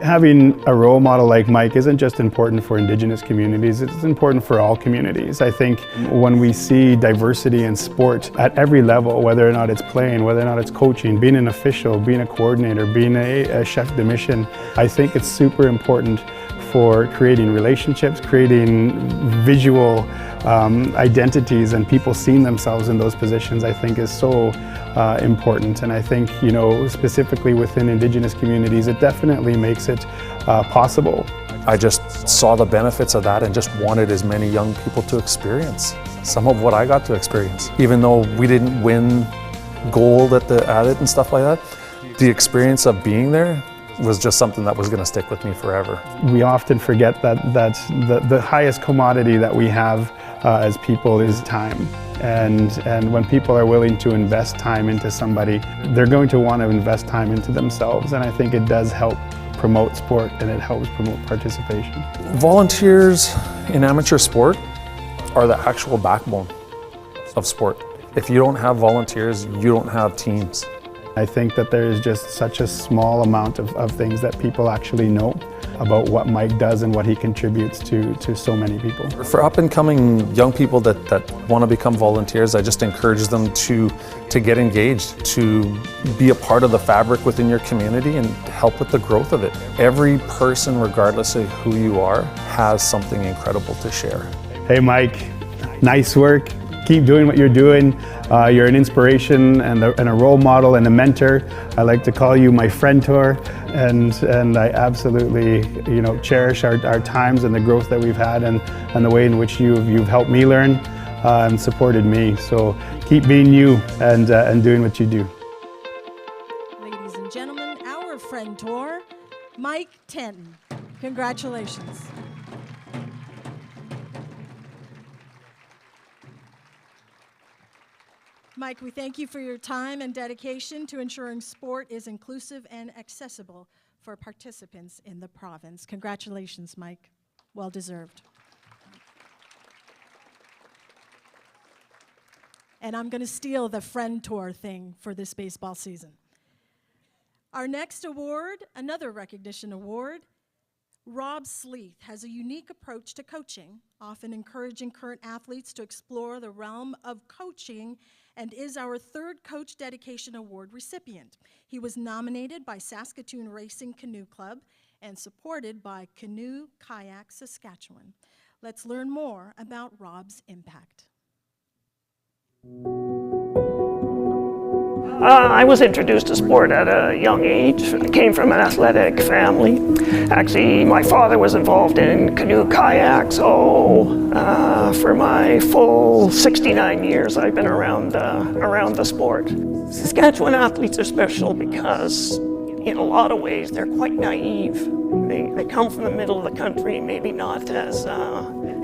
Having a role model like Mike isn't just important for Indigenous communities, it's important for all communities. I think when we see diversity in sport at every level, whether or not it's playing, whether or not it's coaching, being an official, being a coordinator, being a chef de mission, I think it's super important for creating relationships, creating visual identities, and people seeing themselves in those positions, I think is so important. And I think, specifically within Indigenous communities, it definitely makes it possible. I just saw the benefits of that and just wanted as many young people to experience some of what I got to experience. Even though we didn't win gold at it and stuff like that, the experience of being there was just something that was going to stick with me forever. We often forget that the highest commodity that we have as people is time. And when people are willing to invest time into somebody, they're going to want to invest time into themselves. And I think it does help promote sport and it helps promote participation. Volunteers in amateur sport are the actual backbone of sport. If you don't have volunteers, you don't have teams. I think that there is just such a small amount of things that people actually know about what Mike does and what he contributes to so many people. For up-and-coming young people that want to become volunteers, I just encourage them to get engaged, to be a part of the fabric within your community and help with the growth of it. Every person, regardless of who you are, has something incredible to share. Hey Mike, nice work. Keep doing what you're doing. You're an inspiration and a role model and a mentor. I like to call you my friend-tor, and I absolutely cherish our times and the growth that we've had and the way in which you've helped me learn and supported me. So keep being you and doing what you do. Ladies and gentlemen, our friend-tor, Mike Tanton. Congratulations. Mike, we thank you for your time and dedication to ensuring sport is inclusive and accessible for participants in the province. Congratulations, Mike. Well deserved. And I'm going to steal the friend tour thing for this baseball season. Our next award, another recognition award, Rob Sleeth has a unique approach to coaching, often encouraging current athletes to explore the realm of coaching, and is our third Coach Dedication Award recipient. He was nominated by Saskatoon Racing Canoe Club and supported by Canoe Kayak Saskatchewan. Let's learn more about Rob's impact. I was introduced to sport at a young age. I came from an athletic family. Actually, my father was involved in canoe kayak, so for my full 69 years, I've been around the sport. Saskatchewan athletes are special because, in a lot of ways, they're quite naive. They come from the middle of the country, maybe not as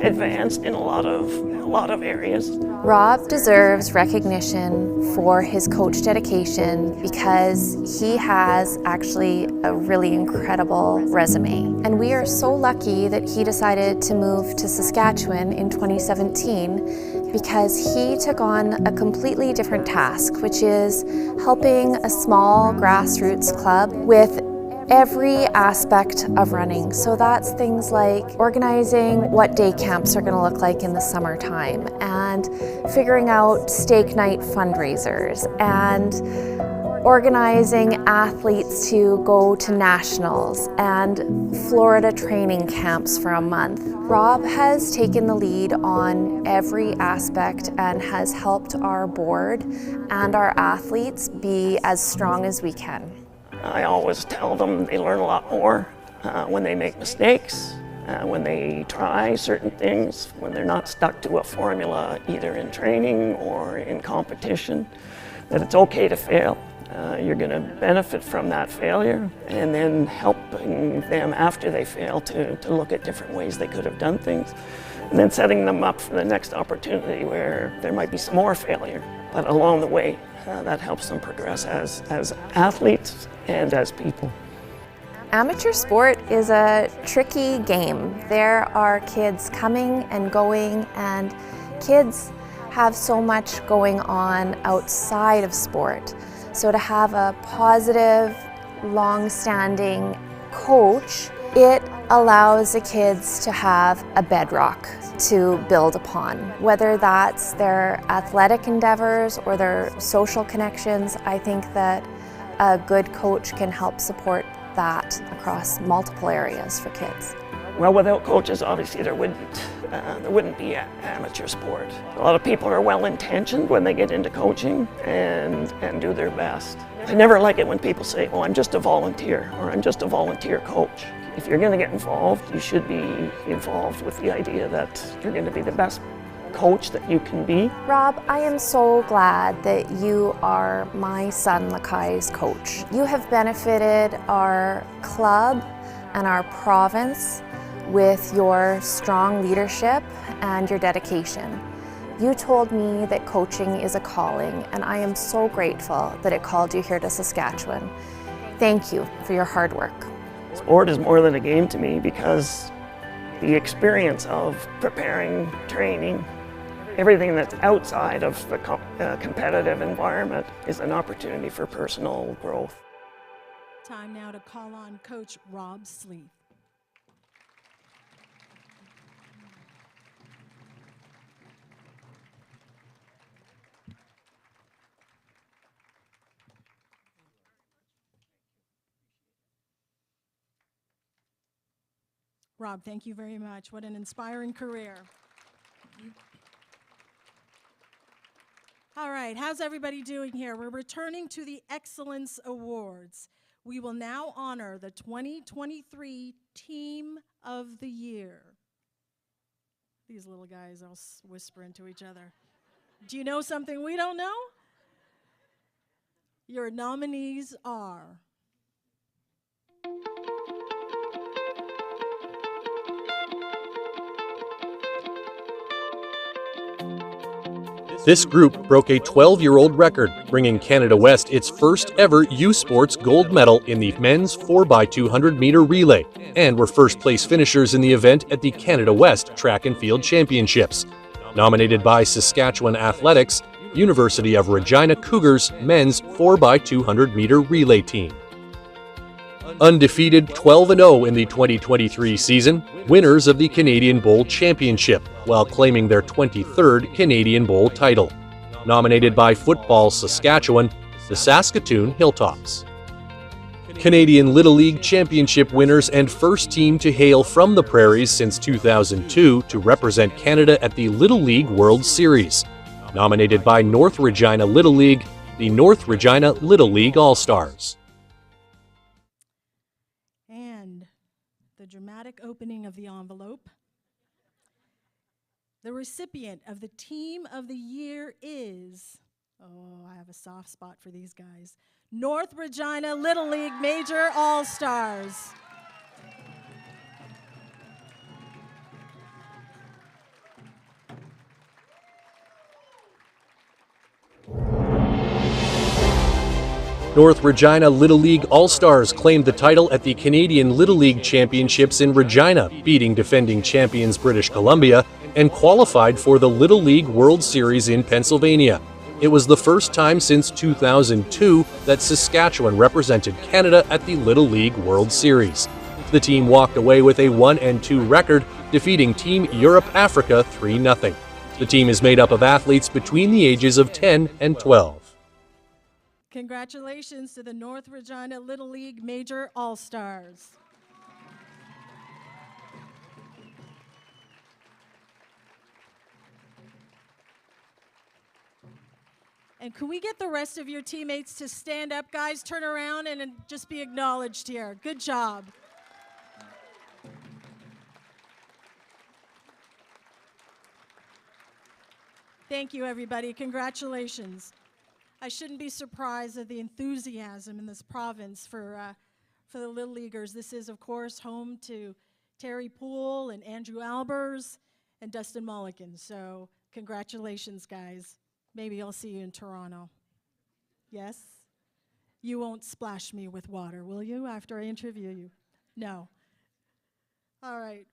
advanced in a lot of areas. Rob deserves recognition for his coach dedication because he has actually a really incredible resume. And we are so lucky that he decided to move to Saskatchewan in 2017 because he took on a completely different task, which is helping a small grassroots club with every aspect of running. So that's things like organizing what day camps are going to look like in the summertime, and figuring out steak night fundraisers, and organizing athletes to go to nationals and Florida training camps for a month. Rob has taken the lead on every aspect and has helped our board and our athletes be as strong as we can. I always tell them they learn a lot more when they make mistakes, when they try certain things, when they're not stuck to a formula either in training or in competition, that it's okay to fail. You're going to benefit from that failure, and then helping them after they fail to look at different ways they could have done things, and then setting them up for the next opportunity where there might be some more failure. But along the way, that helps them progress as athletes and as people. Amateur sport is a tricky game. There are kids coming and going, and kids have so much going on outside of sport. So to have a positive, long-standing coach, it allows the kids to have a bedrock to build upon. Whether that's their athletic endeavors or their social connections, I think that a good coach can help support that across multiple areas for kids. Well, without coaches, obviously there wouldn't be amateur sport. A lot of people are well-intentioned when they get into coaching and do their best. I never like it when people say, oh, I'm just a volunteer, or I'm just a volunteer coach. If you're going to get involved, you should be involved with the idea that you're going to be the best coach that you can be. Rob, I am so glad that you are my son Lakai's coach. You have benefited our club and our province with your strong leadership and your dedication. You told me that coaching is a calling, and I am so grateful that it called you here to Saskatchewan. Thank you for your hard work. Sport is more than a game to me because the experience of preparing, training, everything that's outside of the competitive environment is an opportunity for personal growth. Time now to call on Coach Rob Sleeth. Rob, thank you very much. What an inspiring career. All right, how's everybody doing here? We're returning to the Excellence Awards. We will now honor the 2023 Team of the Year. These little guys all whispering to each other. Do you know something we don't know? Your nominees are This This group broke a 12-year-old record, bringing Canada West its first ever U Sports gold medal in the men's 4x200 meter relay, and were first place finishers in the event at the Canada West Track and Field Championships. Nominated by Saskatchewan Athletics, University of Regina Cougars men's 4x200 meter relay team. Undefeated 12-0 in the 2023 season, winners of the Canadian Bowl Championship, while claiming their 23rd Canadian Bowl title. Nominated by Football Saskatchewan, the Saskatoon Hilltops. Canadian Little League Championship winners and first team to hail from the Prairies since 2002 to represent Canada at the Little League World Series. Nominated by North Regina Little League, the North Regina Little League All-Stars. And the dramatic opening of the envelope. The recipient of the Team of the Year is, oh, I have a soft spot for these guys, North Regina Little League Major All-Stars. North Regina Little League All-Stars claimed the title at the Canadian Little League Championships in Regina, beating defending champions British Columbia, and qualified for the Little League World Series in Pennsylvania. It was the first time since 2002 that Saskatchewan represented Canada at the Little League World Series. The team walked away with a 1-2 record, defeating Team Europe Africa 3-0. The team is made up of athletes between the ages of 10 and 12. Congratulations to the North Regina Little League Major All-Stars. And can we get the rest of your teammates to stand up, guys? Turn around and just be acknowledged here. Good job. Thank you, everybody. Congratulations. I shouldn't be surprised at the enthusiasm in this province for the Little Leaguers. This is, of course, home to Terry Poole and Andrew Albers and Dustin Mulligan. So congratulations, guys. Maybe I'll see you in Toronto. Yes? You won't splash me with water, will you, after I interview you? No. All right.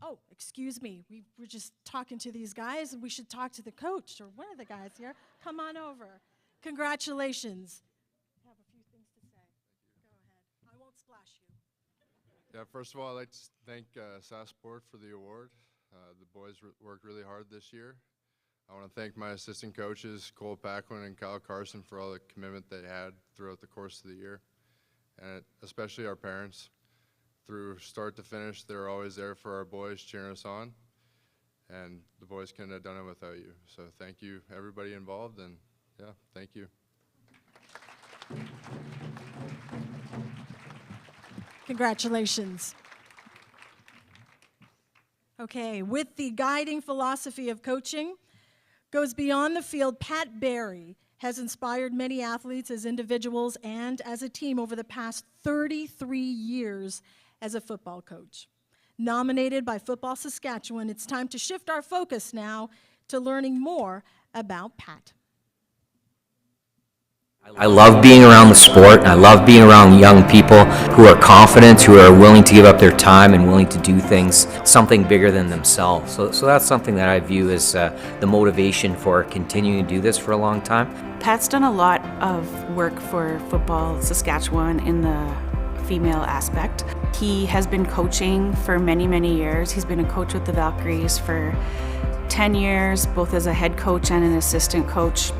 Oh, excuse me. We were just talking to these guys, and we should talk to the coach or one of the guys here. Come on over. Congratulations. I have a few things to say. Go ahead. I won't splash you. Yeah, first of all, I'd like to thank Sask Sport for the award. The boys worked really hard this year. I want to thank my assistant coaches, Cole Paquin and Kyle Carson, for all the commitment they had throughout the course of the year, and especially our parents. Through start to finish, they were always there for our boys, cheering us on, and the boys couldn't have done it without you. So thank you, everybody involved, and yeah, thank you. Congratulations. Okay, with the guiding philosophy of coaching, goes beyond the field, Pat Barry has inspired many athletes as individuals and as a team over the past 33 years as a football coach. Nominated by Football Saskatchewan, it's time to shift our focus now to learning more about Pat. I love being around the sport, and I love being around young people who are confident, who are willing to give up their time and willing to do things, something bigger than themselves. So that's something that I view as the motivation for continuing to do this for a long time. Pat's done a lot of work for Football Saskatchewan in the female aspect. He has been coaching for many, many years. He's been a coach with the Valkyries for 10 years, both as a head coach and an assistant coach.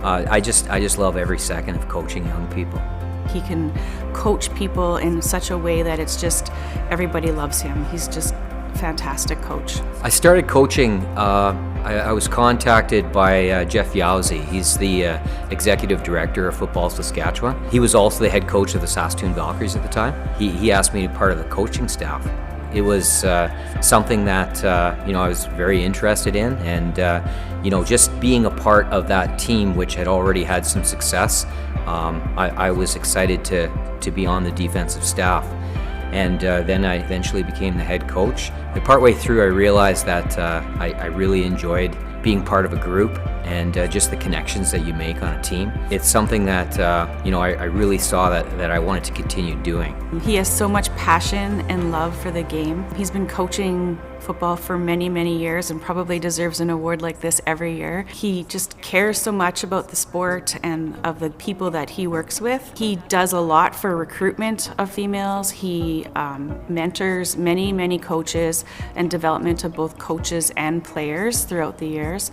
I just love every second of coaching young people. He can coach people in such a way that it's just, everybody loves him. He's just a fantastic coach. I started coaching, I was contacted by Jeff Yowsey. He's the executive director of Football Saskatchewan. He was also the head coach of the Saskatoon Valkyries at the time. He asked me to be part of the coaching staff. It was something that I was very interested in, and just being a part of that team, which had already had some success, I was excited to be on the defensive staff. and then I eventually became the head coach. And partway through, I realized that I really enjoyed being part of a group and just the connections that you make on a team. It's something that I really saw that I wanted to continue doing. He has so much passion and love for the game. He's been coaching football for many, many years and probably deserves an award like this every year. He just cares so much about the sport and of the people that he works with. He does a lot for recruitment of females. He mentors many, many coaches and development of both coaches and players throughout the years.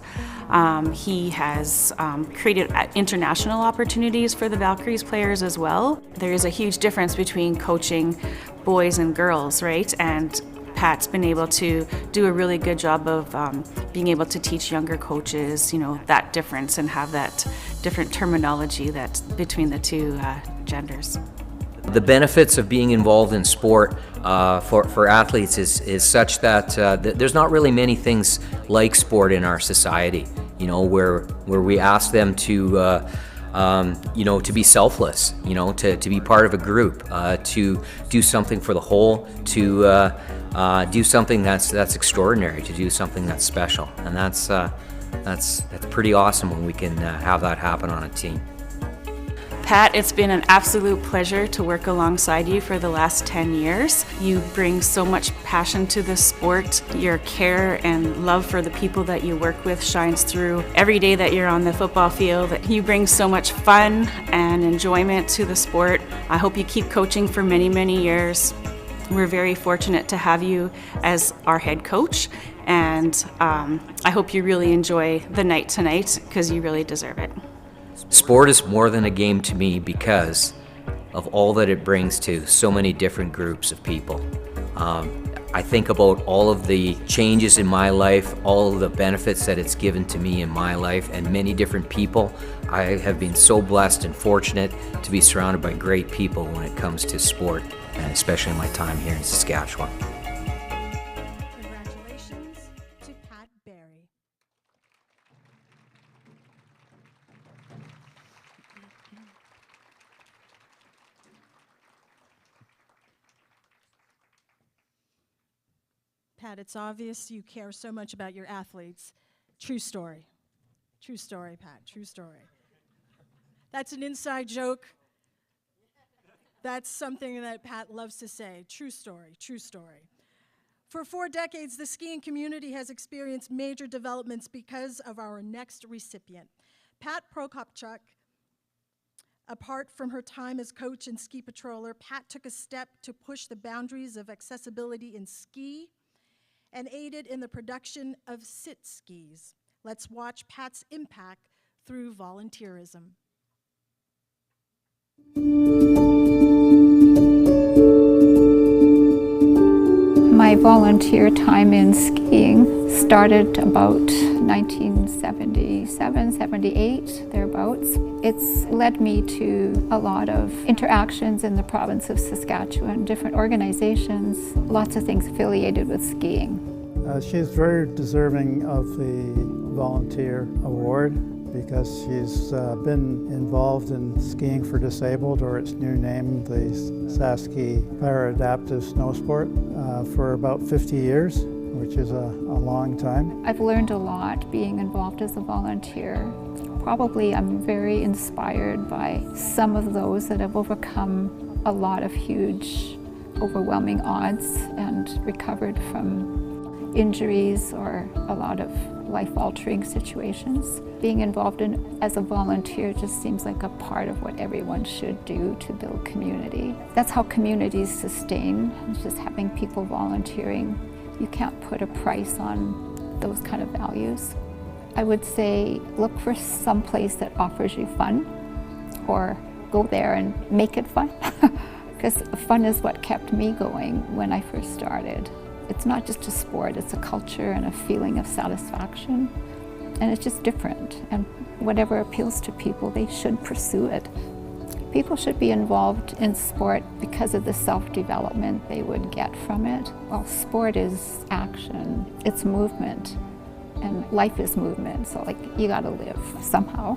He has created international opportunities for the Valkyries players as well. There is a huge difference between coaching boys and girls, right? And Pat's been able to do a really good job of being able to teach younger coaches, that difference and have that different terminology that's between the two genders. The benefits of being involved in sport for athletes is such that there's not really many things like sport in our society, where we ask them to to be selfless, to be part of a group, to do something for the whole, to do something that's extraordinary, to do something that's special, and that's pretty awesome when we can have that happen on a team. Pat, it's been an absolute pleasure to work alongside you for the last 10 years. You bring so much passion to the sport. Your care and love for the people that you work with shines through every day that you're on the football field. You bring so much fun and enjoyment to the sport. I hope you keep coaching for many, many years. We're very fortunate to have you as our head coach, and I hope you really enjoy the night tonight because you really deserve it. Sport is more than a game to me because of all that it brings to so many different groups of people. I think about all of the changes in my life, all of the benefits that it's given to me in my life and many different people. I have been so blessed and fortunate to be surrounded by great people when it comes to sport, and especially my time here in Saskatchewan. Congratulations to Pat Barry. Pat, it's obvious you care so much about your athletes. True story. True story, Pat. True story. That's an inside joke. That's something that Pat loves to say. True story, true story. For 4 decades, the skiing community has experienced major developments because of our next recipient. Pat Prokopchuk, apart from her time as coach and ski patroller, Pat took a step to push the boundaries of accessibility in ski and aided in the production of sit skis. Let's watch Pat's impact through volunteerism. My volunteer time in skiing started about 1977, 78, thereabouts. It's led me to a lot of interactions in the province of Saskatchewan, different organizations, lots of things affiliated with skiing. She's very deserving of the volunteer award because she's been involved in skiing for disabled, or its new name, the Saski Para-Adaptive Snow Sport, for about 50 years, which is a long time. I've learned a lot being involved as a volunteer. Probably I'm very inspired by some of those that have overcome a lot of huge, overwhelming odds and recovered from injuries or a lot of life-altering situations. Being involved as a volunteer just seems like a part of what everyone should do to build community. That's how communities sustain, it's just having people volunteering. You can't put a price on those kind of values. I would say look for some place that offers you fun, or go there and make it fun, because fun is what kept me going when I first started. It's not just a sport, it's a culture and a feeling of satisfaction. And it's just different. And whatever appeals to people, they should pursue it. People should be involved in sport because of the self-development they would get from it. Well, sport is action, it's movement. And life is movement, so like you gotta live somehow,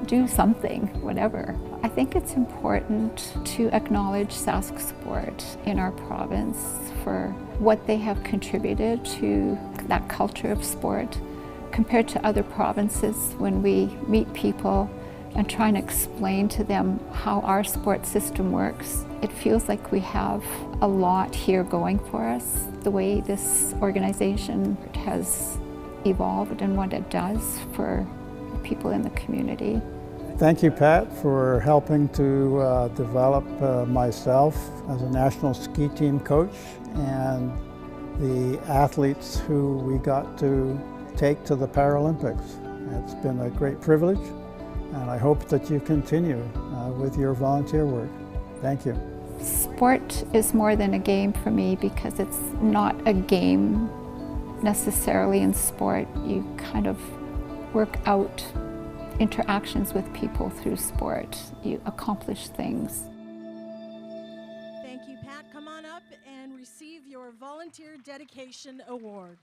do something, whatever. I think it's important to acknowledge Sask Sport in our province for what they have contributed to that culture of sport compared to other provinces. When we meet people and try and explain to them how our sport system works, it feels like we have a lot here going for us. The way this organization has evolved and what it does for people in the community. Thank you, Pat, for helping to develop myself as a national ski team coach and the athletes who we got to take to the Paralympics. It's been a great privilege, and I hope that you continue with your volunteer work. Thank you. Sport is more than a game for me because it's not a game necessarily in sport. You kind of work out interactions with people through sport. You accomplish things. Thank you, Pat. Come on up and receive your Volunteer Dedication Award.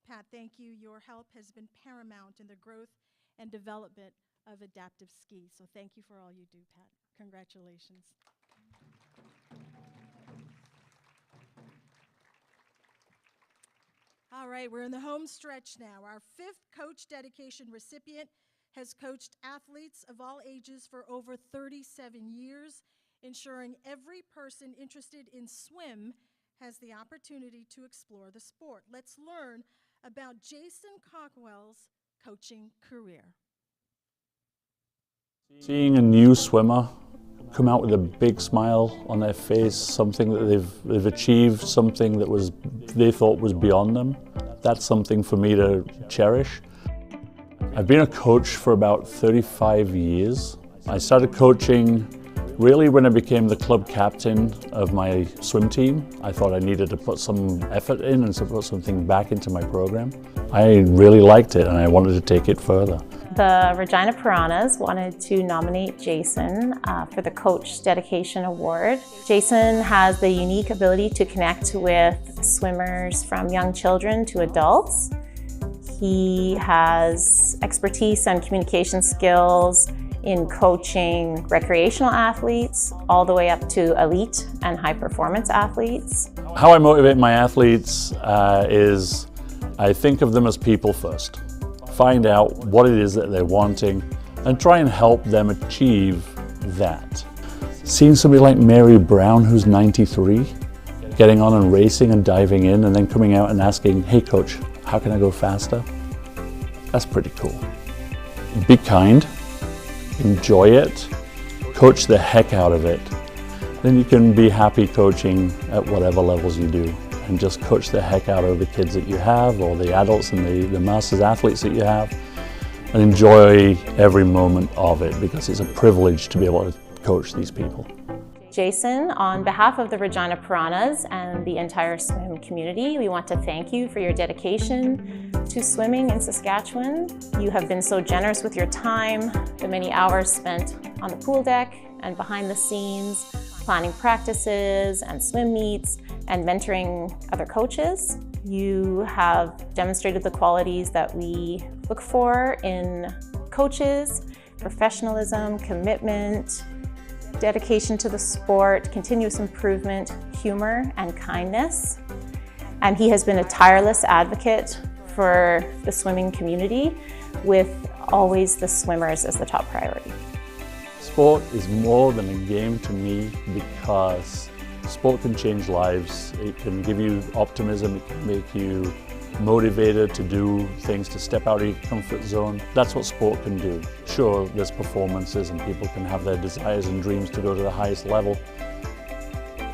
Pat, thank you. Your help has been paramount in the growth and development of adaptive ski. So thank you for all you do, Pat. Congratulations. All right, we're in the home stretch now. Our 5th Coach Dedication recipient has coached athletes of all ages for over 37 years, ensuring every person interested in swim has the opportunity to explore the sport. Let's learn about Jason Cockwell's coaching career. Seeing a new swimmer come out with a big smile on their face, something that they've achieved, something that they thought was beyond them, that's something for me to cherish. I've been a coach for about 35 years. I started coaching really when I became the club captain of my swim team. I thought I needed to put some effort in and to put something back into my program. I really liked it and I wanted to take it further. The Regina Piranhas wanted to nominate Jason for the Coach Dedication Award. Jason has the unique ability to connect with swimmers from young children to adults. He has expertise and communication skills in coaching recreational athletes all the way up to elite and high performance athletes. How I motivate my athletes is I think of them as people first. Find out what it is that they're wanting and try and help them achieve that. Seeing somebody like Mary Brown, who's 93, getting on and racing and diving in and then coming out and asking, hey coach, how can I go faster? That's pretty cool. Be kind, enjoy it, coach the heck out of it. Then you can be happy coaching at whatever levels you do. And just coach the heck out of the kids that you have or the adults and the masters athletes that you have and enjoy every moment of it because it's a privilege to be able to coach these people. Jason, on behalf of the Regina Piranhas and the entire swim community, we want to thank you for your dedication to swimming in Saskatchewan. You have been so generous with your time, the many hours spent on the pool deck and behind the scenes, planning practices and swim meets, and mentoring other coaches. You have demonstrated the qualities that we look for in coaches: professionalism, commitment, dedication to the sport, continuous improvement, humor, and kindness. And he has been a tireless advocate for the swimming community, with always the swimmers as the top priority. Sport is more than a game to me because sport can change lives. It can give you optimism, it can make you motivated to do things, to step out of your comfort zone. That's what sport can do. Sure, there's performances and people can have their desires and dreams to go to the highest level,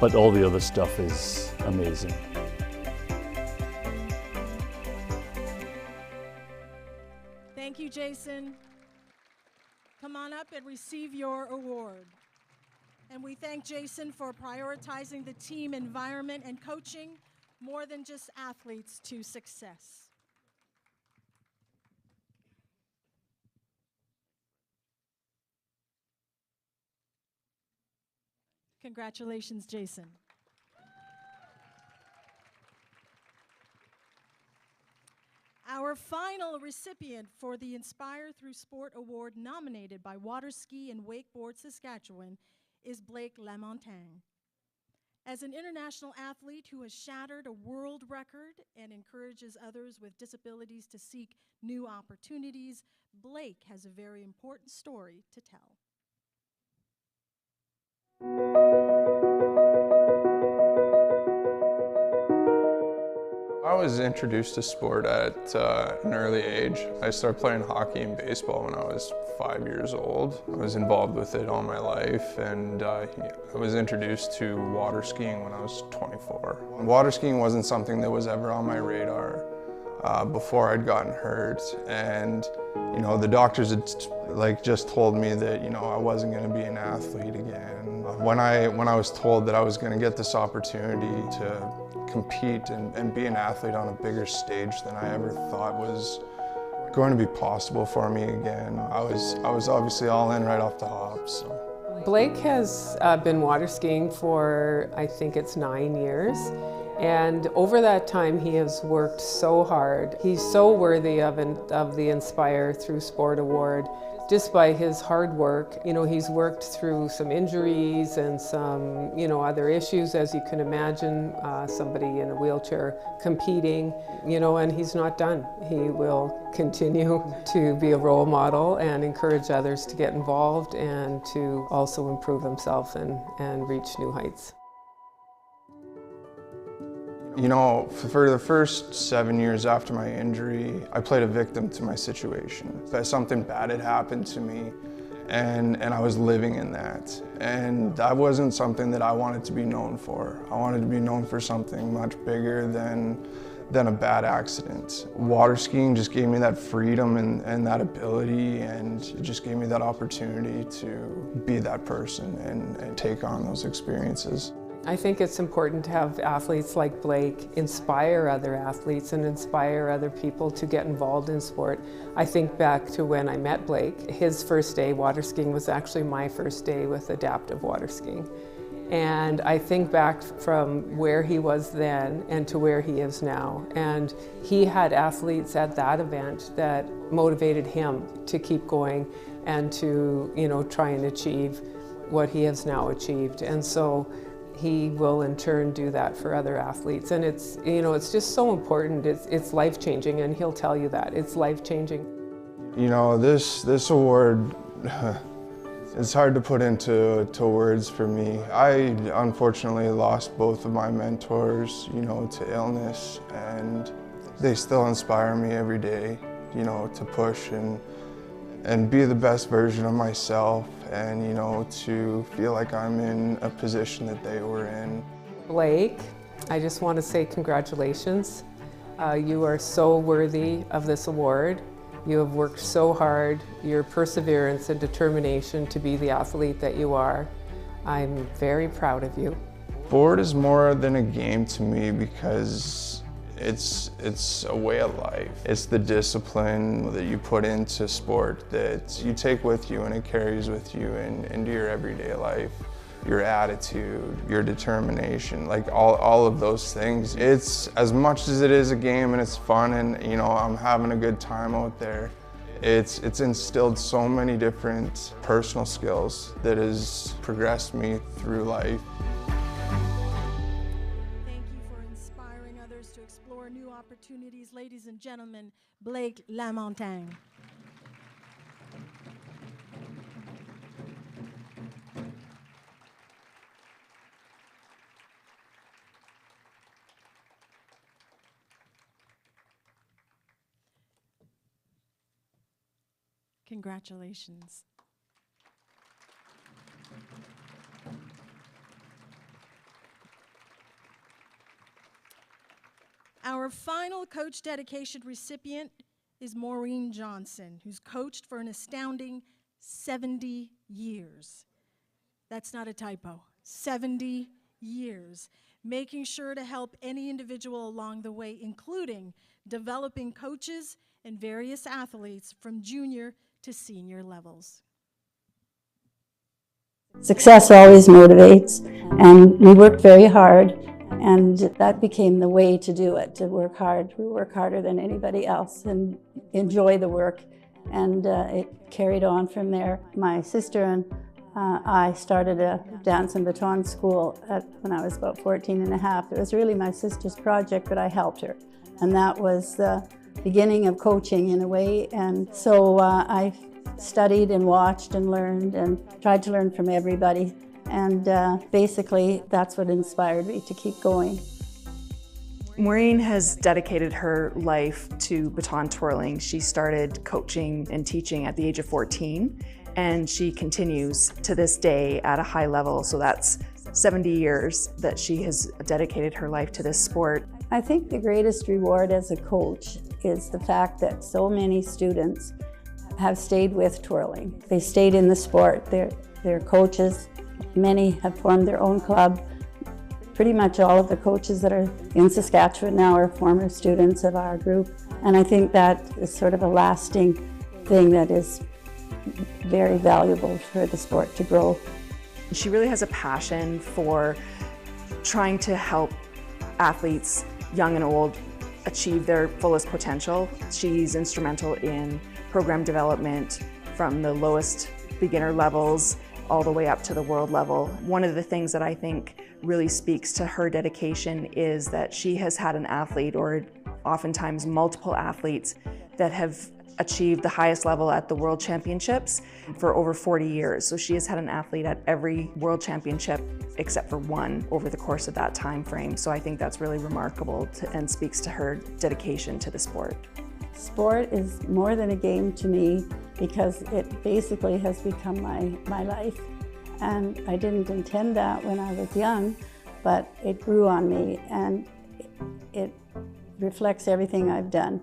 but all the other stuff is amazing. Thank you, Jason. Come on up and receive your award. And we thank Jason for prioritizing the team environment and coaching more than just athletes to success. Congratulations, Jason. Our final recipient for the Inspire Through Sport Award nominated by Water Ski and Wakeboard Saskatchewan is Blake Lamontagne. As an international athlete who has shattered a world record and encourages others with disabilities to seek new opportunities, Blake has a very important story to tell. I was introduced to sport at an early age. I started playing hockey and baseball when I was 5 years old. I was involved with it all my life, and I was introduced to water skiing when I was 24. Water skiing wasn't something that was ever on my radar before I'd gotten hurt, and the doctors had just told me that I wasn't going to be an athlete again. When I was told that I was going to get this opportunity to compete and be an athlete on a bigger stage than I ever thought was going to be possible for me again, I was obviously all in right off the hop. So. Blake has been water skiing for, I think it's 9 years. And over that time, he has worked so hard. He's so worthy of the Inspire Through Sport Award just by his hard work. He's worked through some injuries and some, other issues, as you can imagine, somebody in a wheelchair competing, and he's not done. He will continue to be a role model and encourage others to get involved and to also improve himself and reach new heights. For the first 7 years after my injury, I played a victim to my situation. Something bad had happened to me, and I was living in that. And that wasn't something that I wanted to be known for. I wanted to be known for something much bigger than a bad accident. Water skiing just gave me that freedom and that ability, and it just gave me that opportunity to be that person and take on those experiences. I think it's important to have athletes like Blake inspire other athletes and inspire other people to get involved in sport. I think back to when I met Blake. His first day water skiing was actually my first day with adaptive water skiing. And I think back from where he was then and to where he is now. And he had athletes at that event that motivated him to keep going and to, try and achieve what he has now achieved. And so he will in turn do that for other athletes. And it's, it's just so important. It's life-changing, and he'll tell you that. It's life-changing. This award, it's hard to put into words for me. I unfortunately lost both of my mentors, to illness, and they still inspire me every day, to push and be the best version of myself, and to feel like I'm in a position that they were in. Blake, I just want to say congratulations. You are so worthy of this award. You have worked so hard, your perseverance and determination to be the athlete that you are. I'm very proud of you. Sport is more than a game to me because it's a way of life. It's the discipline that you put into sport that you take with you, and it carries with you into your everyday life. Your attitude, your determination, all of those things. It's as much as it is a game and it's fun, and I'm having a good time out there. It's instilled so many different personal skills that has progressed me through life. New opportunities, ladies and gentlemen, Blake Lamontagne. Congratulations. Our final coach dedication recipient is Maureen Johnson, who's coached for an astounding 70 years. That's not a typo, 70 years, making sure to help any individual along the way, including developing coaches and various athletes from junior to senior levels. Success always motivates, and we worked very hard, and that became the way to do it, to work hard. We work harder than anybody else and enjoy the work, and it carried on from there. My sister and I started a dance and baton school when I was about 14 and a half. It was really my sister's project, but I helped her, and that was the beginning of coaching in a way. And so I studied and watched and learned and tried to learn from everybody. And basically, that's what inspired me to keep going. Maureen has dedicated her life to baton twirling. She started coaching and teaching at the age of 14, and she continues to this day at a high level. So that's 70 years that she has dedicated her life to this sport. I think the greatest reward as a coach is the fact that so many students have stayed with twirling. They stayed in the sport. They're coaches. Many have formed their own club. Pretty much all of the coaches that are in Saskatchewan now are former students of our group. And I think that is sort of a lasting thing that is very valuable for the sport to grow. She really has a passion for trying to help athletes, young and old, achieve their fullest potential. She's instrumental in program development from the lowest beginner levels all the way up to the world level. One of the things that I think really speaks to her dedication is that she has had an athlete, or oftentimes multiple athletes, that have achieved the highest level at the World Championships for over 40 years. So she has had an athlete at every World Championship except for one over the course of that time frame. So I think that's really remarkable and speaks to her dedication to the sport. Sport is more than a game to me because it basically has become my life. And I didn't intend that when I was young, but it grew on me, and it reflects everything I've done.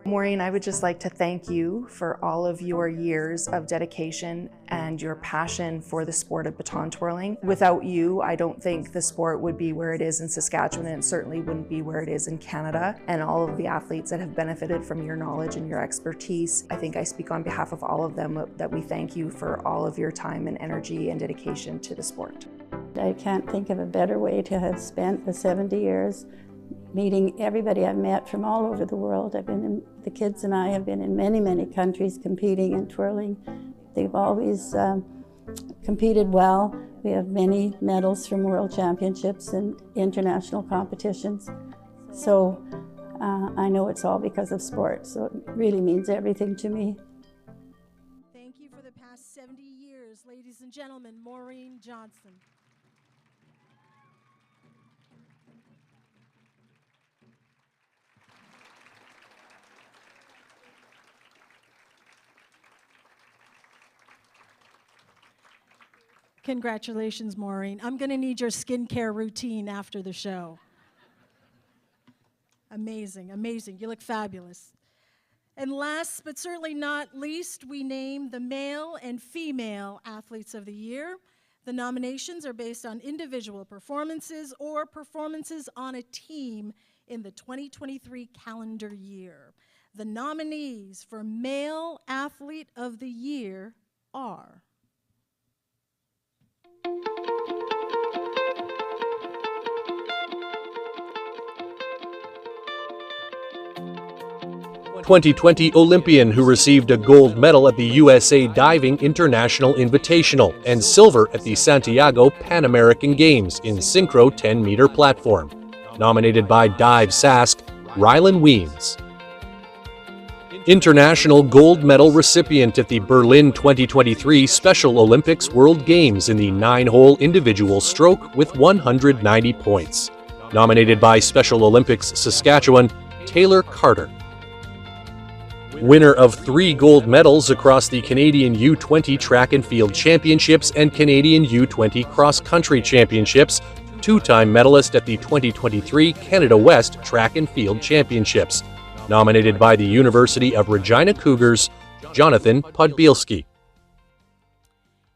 Maureen, I would just like to thank you for all of your years of dedication and your passion for the sport of baton twirling. Without you, I don't think the sport would be where it is in Saskatchewan, and it certainly wouldn't be where it is in Canada. And all of the athletes that have benefited from your knowledge and your expertise, I think I speak on behalf of all of them that we thank you for all of your time and energy and dedication to the sport. I can't think of a better way to have spent the 70 years meeting everybody I've met from all over the world. The kids and I have been in many, many countries competing and twirling. They've always competed well. We have many medals from world championships and international competitions. So I know it's all because of sport, so it really means everything to me. Thank you for the past 70 years, ladies and gentlemen, Maureen Johnson. Congratulations, Maureen. I'm going to need your skincare routine after the show. Amazing, amazing. You look fabulous. And last but certainly not least, we name the male and female athletes of the year. The nominations are based on individual performances or performances on a team in the 2023 calendar year. The nominees for Male Athlete of the Year are 2020 Olympian who received a gold medal at the USA Diving International Invitational and silver at the Santiago Pan American Games in Synchro 10-meter platform. Nominated by Dive Sask, Rylan Weems. International gold medal recipient at the Berlin 2023 Special Olympics World Games in the 9-hole individual stroke with 190 points. Nominated by Special Olympics Saskatchewan, Taylor Carter. Winner of 3 gold medals across the Canadian U20 Track and Field Championships and Canadian U20 Cross Country Championships, 2-time medalist at the 2023 Canada West Track and Field Championships. Nominated by the University of Regina Cougars, Jonathan Podbielski.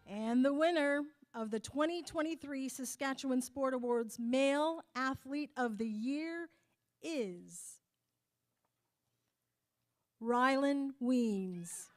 And the winner of the 2023 Saskatchewan Sport Awards Male Athlete of the Year is Rylan Weems.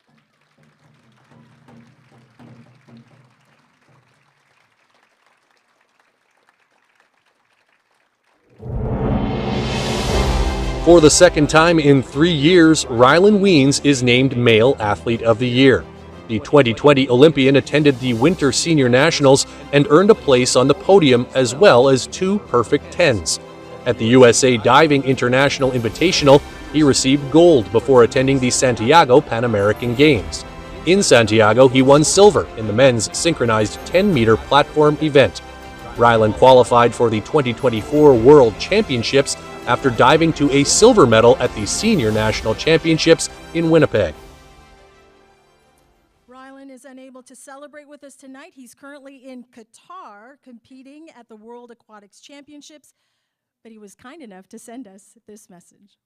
For the second time in 3 years, Rylan Weens is named Male Athlete of the Year. The 2020 Olympian attended the Winter Senior Nationals and earned a place on the podium as well as 2 perfect 10s. At the USA Diving International Invitational, he received gold before attending the Santiago Pan American Games. In Santiago, he won silver in the men's synchronized 10-meter platform event. Rylan qualified for the 2024 World Championships after diving to a silver medal at the Senior National Championships in Winnipeg. Rylan is unable to celebrate with us tonight. He's currently in Qatar competing at the World Aquatics Championships, but he was kind enough to send us this message.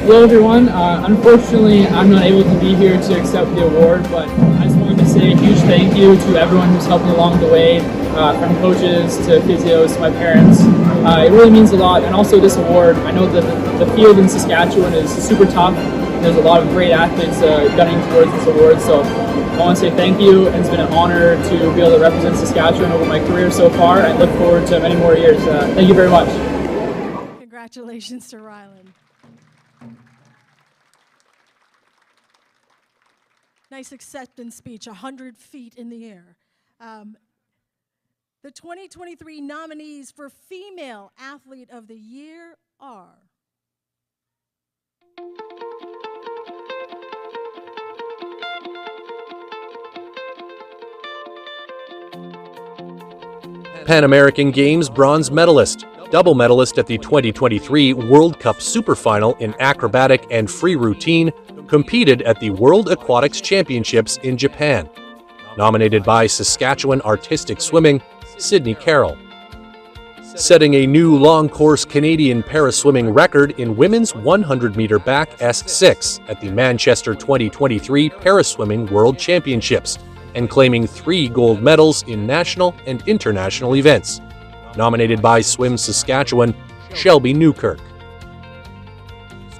Hello everyone, unfortunately I'm not able to be here to accept the award, but I just wanted to say a huge thank you to everyone who's helped me along the way, from coaches to physios to my parents. It really means a lot, and also this award, I know that the field in Saskatchewan is super tough. There's a lot of great athletes gunning towards this award, so I want to say thank you, and it's been an honor to be able to represent Saskatchewan over my career so far. I look forward to many more years. Thank you very much. Congratulations to Rylan. Nice acceptance speech, 100 feet in the air. The 2023 nominees for Female Athlete of the Year are Pan American Games bronze medalist, double medalist at the 2023 World Cup Superfinal in acrobatic and free routine, competed at the World Aquatics Championships in Japan. Nominated by Saskatchewan Artistic Swimming, Sydney Carroll. Setting a new long-course Canadian paraswimming record in women's 100-meter back S6 at the Manchester 2023 Paraswimming World Championships, and claiming 3 gold medals in national and international events. Nominated by Swim Saskatchewan, Shelby Newkirk.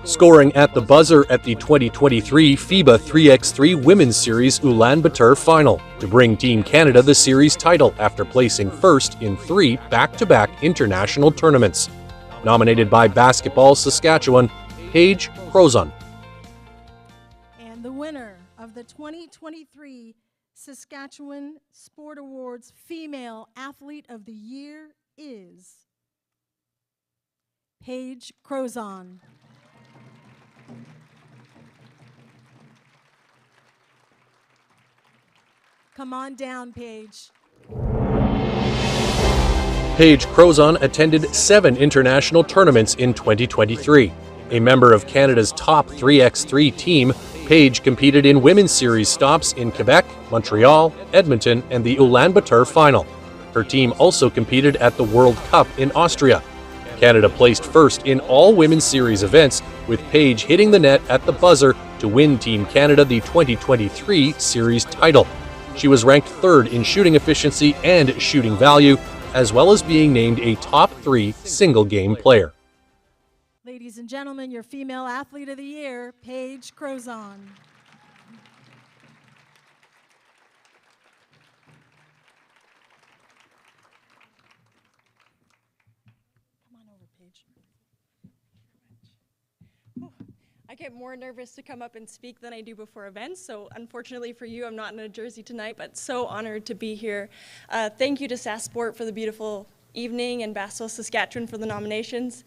Scoring at the buzzer at the 2023 FIBA 3x3 Women's Series Ulaanbaatar Final to bring Team Canada the series title after placing first in 3 back-to-back international tournaments. Nominated by Basketball Saskatchewan, Paige Crozon. and the winner of the 2023 Saskatchewan Sport Awards Female Athlete of the Year is Paige Crozon. Come on down, Paige. Paige Crozon attended 7 international tournaments in 2023. A member of Canada's top 3x3 team, Paige competed in women's series stops in Quebec, Montreal, Edmonton, and the Ulaanbaatar Final. Her team also competed at the World Cup in Austria. Canada placed first in all women's series events, with Paige hitting the net at the buzzer to win Team Canada the 2023 series title. She was ranked 3rd in shooting efficiency and shooting value, as well as being named a top 3 single-game player. Ladies and gentlemen, your Female Athlete of the Year, Paige Crozon. I get more nervous to come up and speak than I do before events, so unfortunately for you, I'm not in a jersey tonight, but so honored to be here. Thank you to SAS Sport for the beautiful evening and Basketball Saskatchewan for the nominations.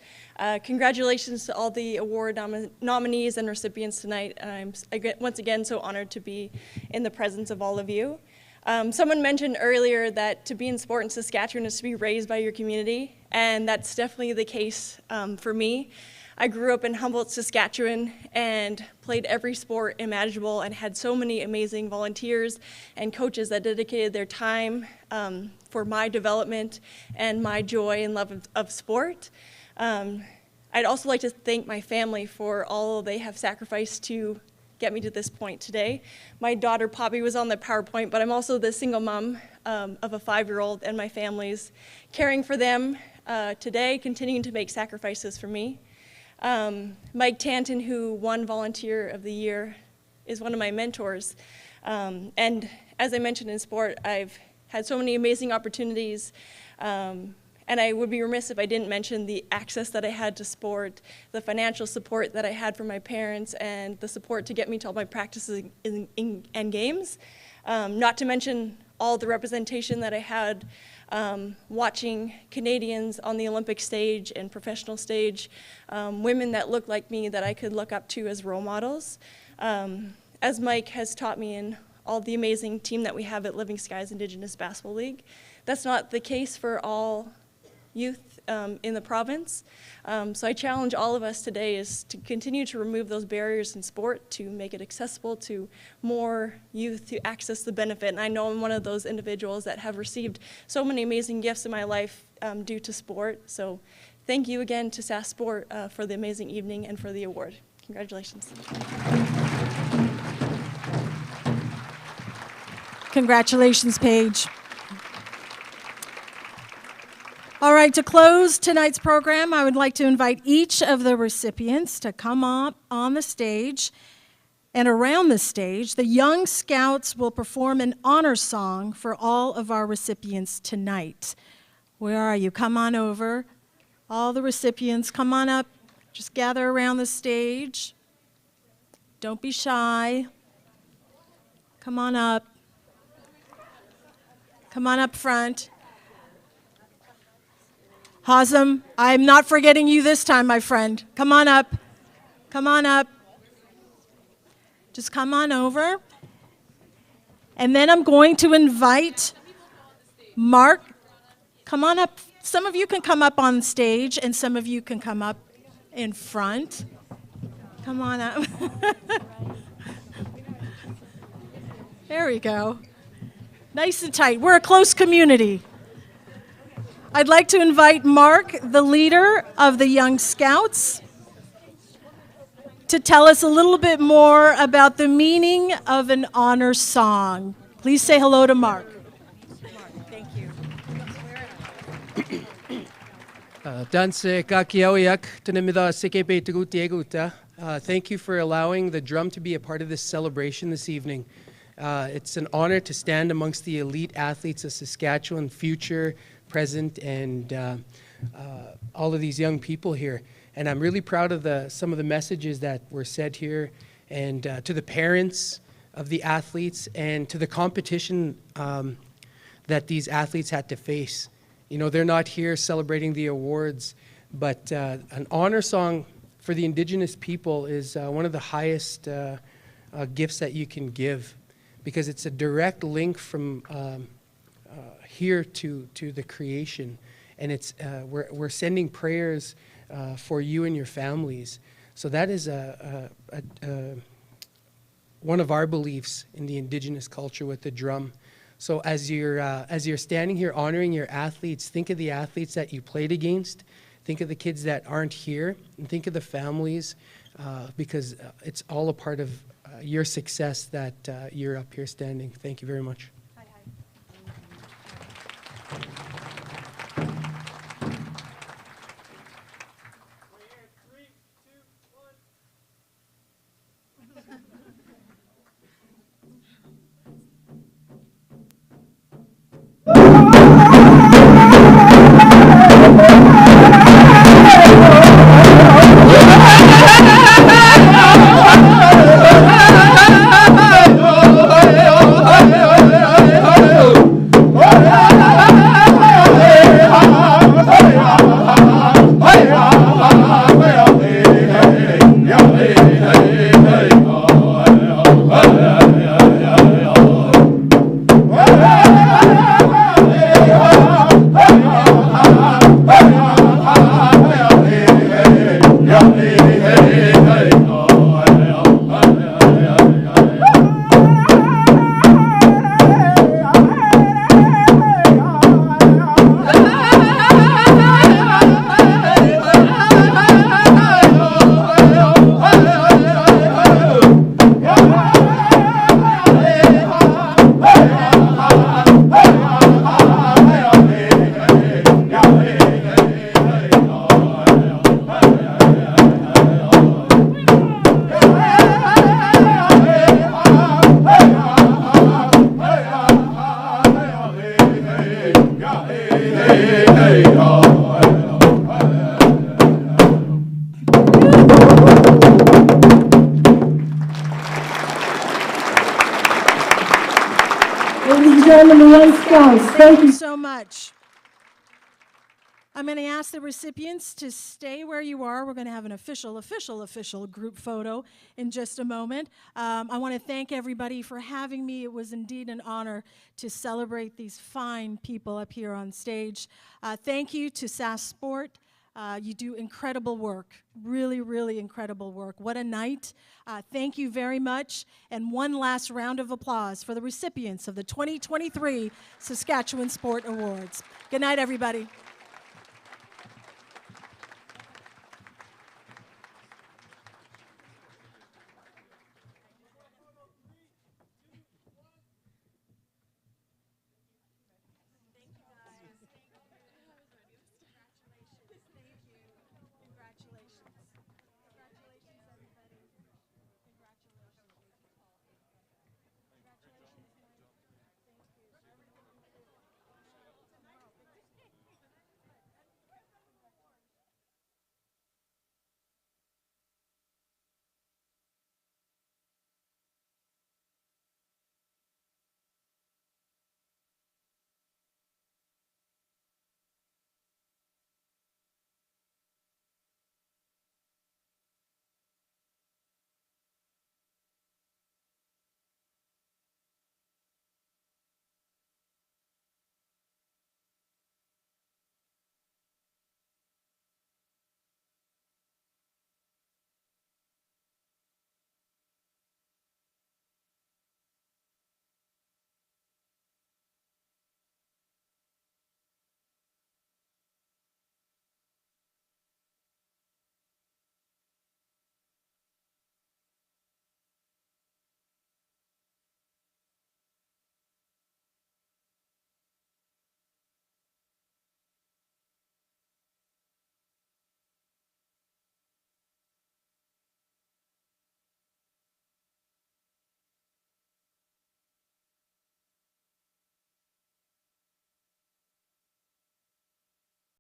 Congratulations to all the award nominees and recipients tonight. I get once again so honored to be in the presence of all of you. Someone mentioned earlier that to be in sport in Saskatchewan is to be raised by your community, and that's definitely the case for me. I grew up in Humboldt, Saskatchewan, and played every sport imaginable and had so many amazing volunteers and coaches that dedicated their time for my development and my joy and love of sport. I'd also like to thank my family for all they have sacrificed to get me to this point today. My daughter Poppy was on the PowerPoint, but I'm also the single mom of a 5-year-old, and my family's caring for them today, continuing to make sacrifices for me. Mike Tanton, who won Volunteer of the Year, is one of my mentors. And as I mentioned in sport, I've had so many amazing opportunities And I would be remiss if I didn't mention the access that I had to sport, the financial support that I had from my parents, and the support to get me to all my practices and games. Not to mention all the representation that I had watching Canadians on the Olympic stage and professional stage, women that looked like me that I could look up to as role models. As Mike has taught me in all the amazing team that we have at Living Skies Indigenous Basketball League, that's not the case for all youth in the province. So I challenge all of us today is to continue to remove those barriers in sport, to make it accessible to more youth to access the benefit. And I know I'm one of those individuals that have received so many amazing gifts in my life due to sport. So thank you again to SAS Sport for the amazing evening and for the award. Congratulations. Congratulations, Paige. All right, to close tonight's program, I would like to invite each of the recipients to come up on the stage. And around the stage, the Young Scouts will perform an honor song for all of our recipients tonight. Where are you? Come on over. All the recipients, come on up. Just gather around the stage. Don't be shy. Come on up. Come on up front. Hazem, I'm not forgetting you this time, my friend. Come on up. Come on up. Just come on over. And then I'm going to invite Mark. Come on up. Some of you can come up on stage, and some of you can come up in front. Come on up. There we go. Nice and tight. We're a close community. I'd like to invite Mark, the leader of the Young Scouts, to tell us a little bit more about the meaning of an honor song. Please say hello to Mark. Thank you. Thank you for allowing the drum to be a part of this celebration this evening. It's an honor to stand amongst the elite athletes of Saskatchewan, future, present, and all of these young people here. And I'm really proud of some of the messages that were said here, and to the parents of the athletes and to the competition that these athletes had to face. You know, they're not here celebrating the awards, but an honor song for the Indigenous people is one of the highest gifts that you can give, because it's a direct link from here to the creation, and it's we're sending prayers for you and your families. So that is one of our beliefs in the Indigenous culture with the drum. So as you're standing here honoring your athletes, think of the athletes that you played against, think of the kids that aren't here, and think of the families, because it's all a part of your success that you're up here standing. Thank you very much. Hey! welcoming the young scouts. Thank you so much. I'm going to ask the recipients to stay where you are. We're going to have an official group photo in just a moment. I want to thank everybody for having me. It was indeed an honor to celebrate these fine people up here on stage. Thank you to SAS Sport. You do incredible work, really, really incredible work. What a night. Thank you very much. And one last round of applause for the recipients of the 2023 Saskatchewan Sport Awards. Good night, everybody.